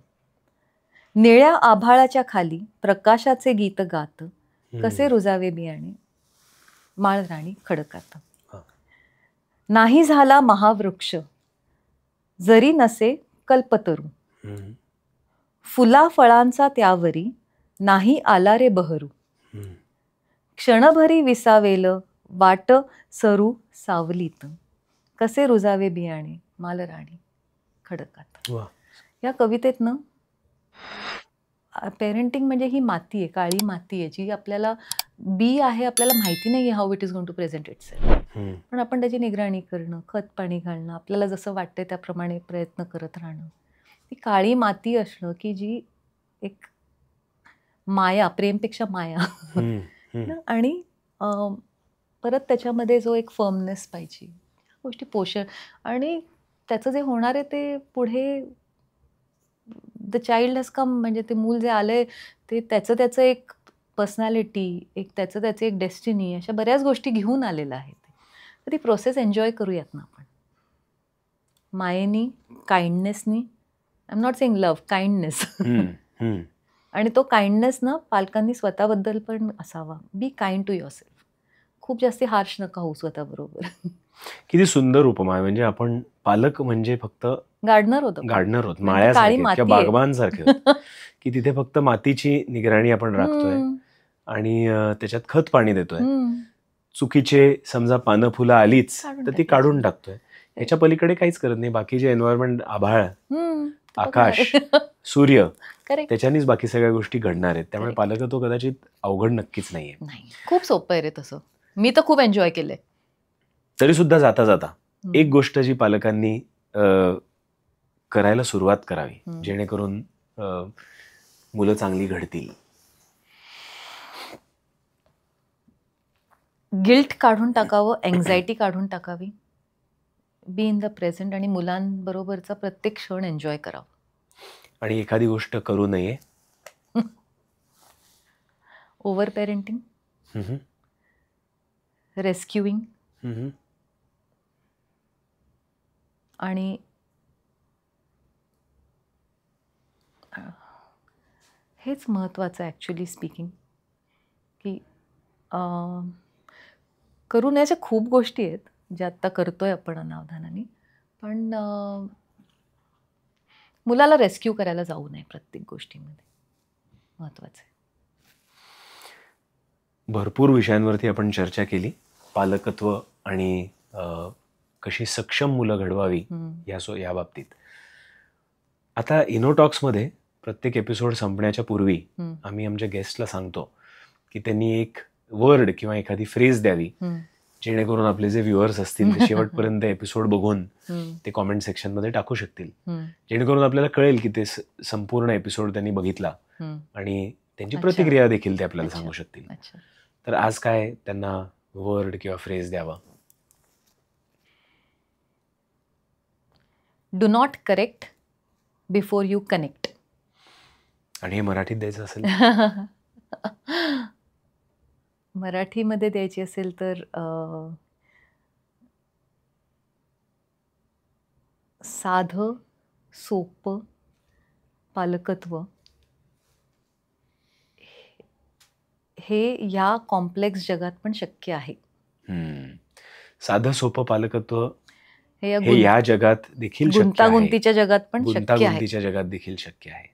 निळ्या आभाळाच्या खाली प्रकाशाचे गीत गात, कसे रुजावे बियाणे माळराणी खडकात. नाही झाला महावृक्ष जरी नसे कल्पतरू, फुला फळांचा त्यावरी नाही आला रे बहरू. क्षणभरी विसावेल वाट सरू सावलीत, कसे रुजावे बियाणे मालराणी खडकात. या कवितेत ना पेरेंटिंग म्हणजे ही माती आहे, काळी माती आहे, जी आपल्याला बी आहे, आपल्याला माहिती नाही how it is going to present itself. पण आपण त्याची निगराणी करणं, खत पाणी घालणं, आपल्याला जसं वाटतंय त्याप्रमाणे प्रयत्न करत राहणं, ती काळी माती असणं की जी एक माया, प्रेमपेक्षा माया. आणि परत त्याच्यामध्ये जो एक फर्मनेस पाहिजे, गोष्टी पोषण, आणि त्याचं जे होणार आहे ते पुढे द चाइल्ड हॅज कम, म्हणजे ते मूल जे आलंय ते त्याचं एक पर्सनॅलिटी, एक त्याचं एक डेस्टिनी, अशा बऱ्याच गोष्टी घेऊन आलेलं आहे. तर ती प्रोसेस एन्जॉय करूयात ना आपण मायेनी, काइंडनेसनी. I am not saying love, kindness. आणि तो काइंडनेस ना पालकांनी स्वतःबद्दल पण असावा. Be kind to yourself. खूप जास्ती हार्श नका होऊ स्वतःबरोबर. किती सुंदर उपमा आहे. म्हणजे आपण पालक म्हणजे फक्त गार्डनर होतो, माळ्यासारखे किंवा बागबानसारखे की तिथे फक्त मातीची निगराणी आपण राखतोय आणि त्याच्यात खत पाणी देतोय. चुकीचे समजा पानं फुलं आलीच तर ती काढून टाकतोय. याच्या पलीकडे काहीच करत नाही. बाकीचे एन्व्हायरमेंट, आभाळ, आकाश, सूर्य, त्याच्यानीच बाकी सगळ्या गोष्टी घडणार आहेत. त्यामुळे पालकत्व कदाचित अवघड नक्कीच नाहीये. खूप सोपं आहे रे तसं. मी तर खूप एन्जॉय केलंय. तरी सुद्धा जाता जाता एक गोष्ट जी पालकांनी करायला सुरुवात करावी जेणेकरून मुलं चांगली घडतील. गिल्ट काढून टाकावं, एन्झायटी काढून टाकावी, बी इन द प्रेझेंट, आणि मुलांबरोबरचा प्रत्येक क्षण एन्जॉय करावा. आणि एखादी गोष्ट करू नये, ओव्हर पेरेंटिंग, रेस्क्युइंग, आणि हेच महत्त्वाचं ॲक्च्युली स्पीकिंग, की करू नये अशा खूप गोष्टी आहेत ज्या आत्ता करतोय आपण अनावधानाने, पण मुलाला रेस्क्यू करायला जाऊ नये प्रत्येक गोष्टीमध्ये. महत्त्वाचं आहे. भरपूर विषयांवरती आपण चर्चा केली. पालकत्व आणि कशी सक्षम मुलं घडवावी या बाबतीत. आता इनोटॉक्समध्ये प्रत्येक एपिसोड संपण्याच्या पूर्वी आम्ही आमच्या गेस्टला सांगतो की त्यांनी एक वर्ड किंवा एखादी फ्रेज द्यावी जेणेकरून आपले जे व्ह्युअर्स असतील ते शेवटपर्यंत एपिसोड बघून ते कॉमेंट सेक्शनमध्ये टाकू शकतील, जेणेकरून आपल्याला कळेल की ते संपूर्ण एपिसोड त्यांनी बघितला आणि त्यांची प्रतिक्रिया देखील ते आपल्याला सांगू शकतील. तर आज काय त्यांना वर्ड किंवा फ्रेज द्यावा? Do not correct before you connect. आणि हे मराठीत द्यायचं असेल? मराठीमध्ये द्यायची असेल तर साधं सोपं पालकत्व हे या कॉम्प्लेक्स जगात पण शक्य आहे. साधं सोपं पालकत्व हे या हे या जगात देखील शक्य आहे, गुंतागुंतीच्या जगात पण शक्य आहे. गुंतागुंतीच्या जगात देखील शक्य आहे.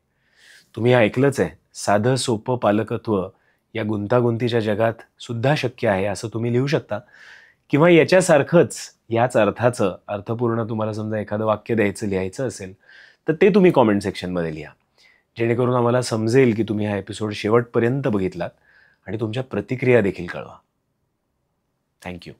तुम्ही ऐकलंच आहे, साधं सोपं पालकत्व या गुंतागुंतीच्या जगात सुद्धा शक्य आहे असं तुम्ही लिहू शकता. किंवा याच्यासारखंच याच अर्थाचं अर्थपूर्ण तुम्हाला समजा एखादं वाक्य द्यायचं लिहायचं असेल तर ते तुम्ही कॉमेंट सेक्शनमध्ये लिहा, जेणेकरून आम्हाला समजेल की तुम्ही हा एपिसोड शेवटपर्यंत बघितलात आणि तुमच्या प्रतिक्रिया देखील कळवा. थँक्यू.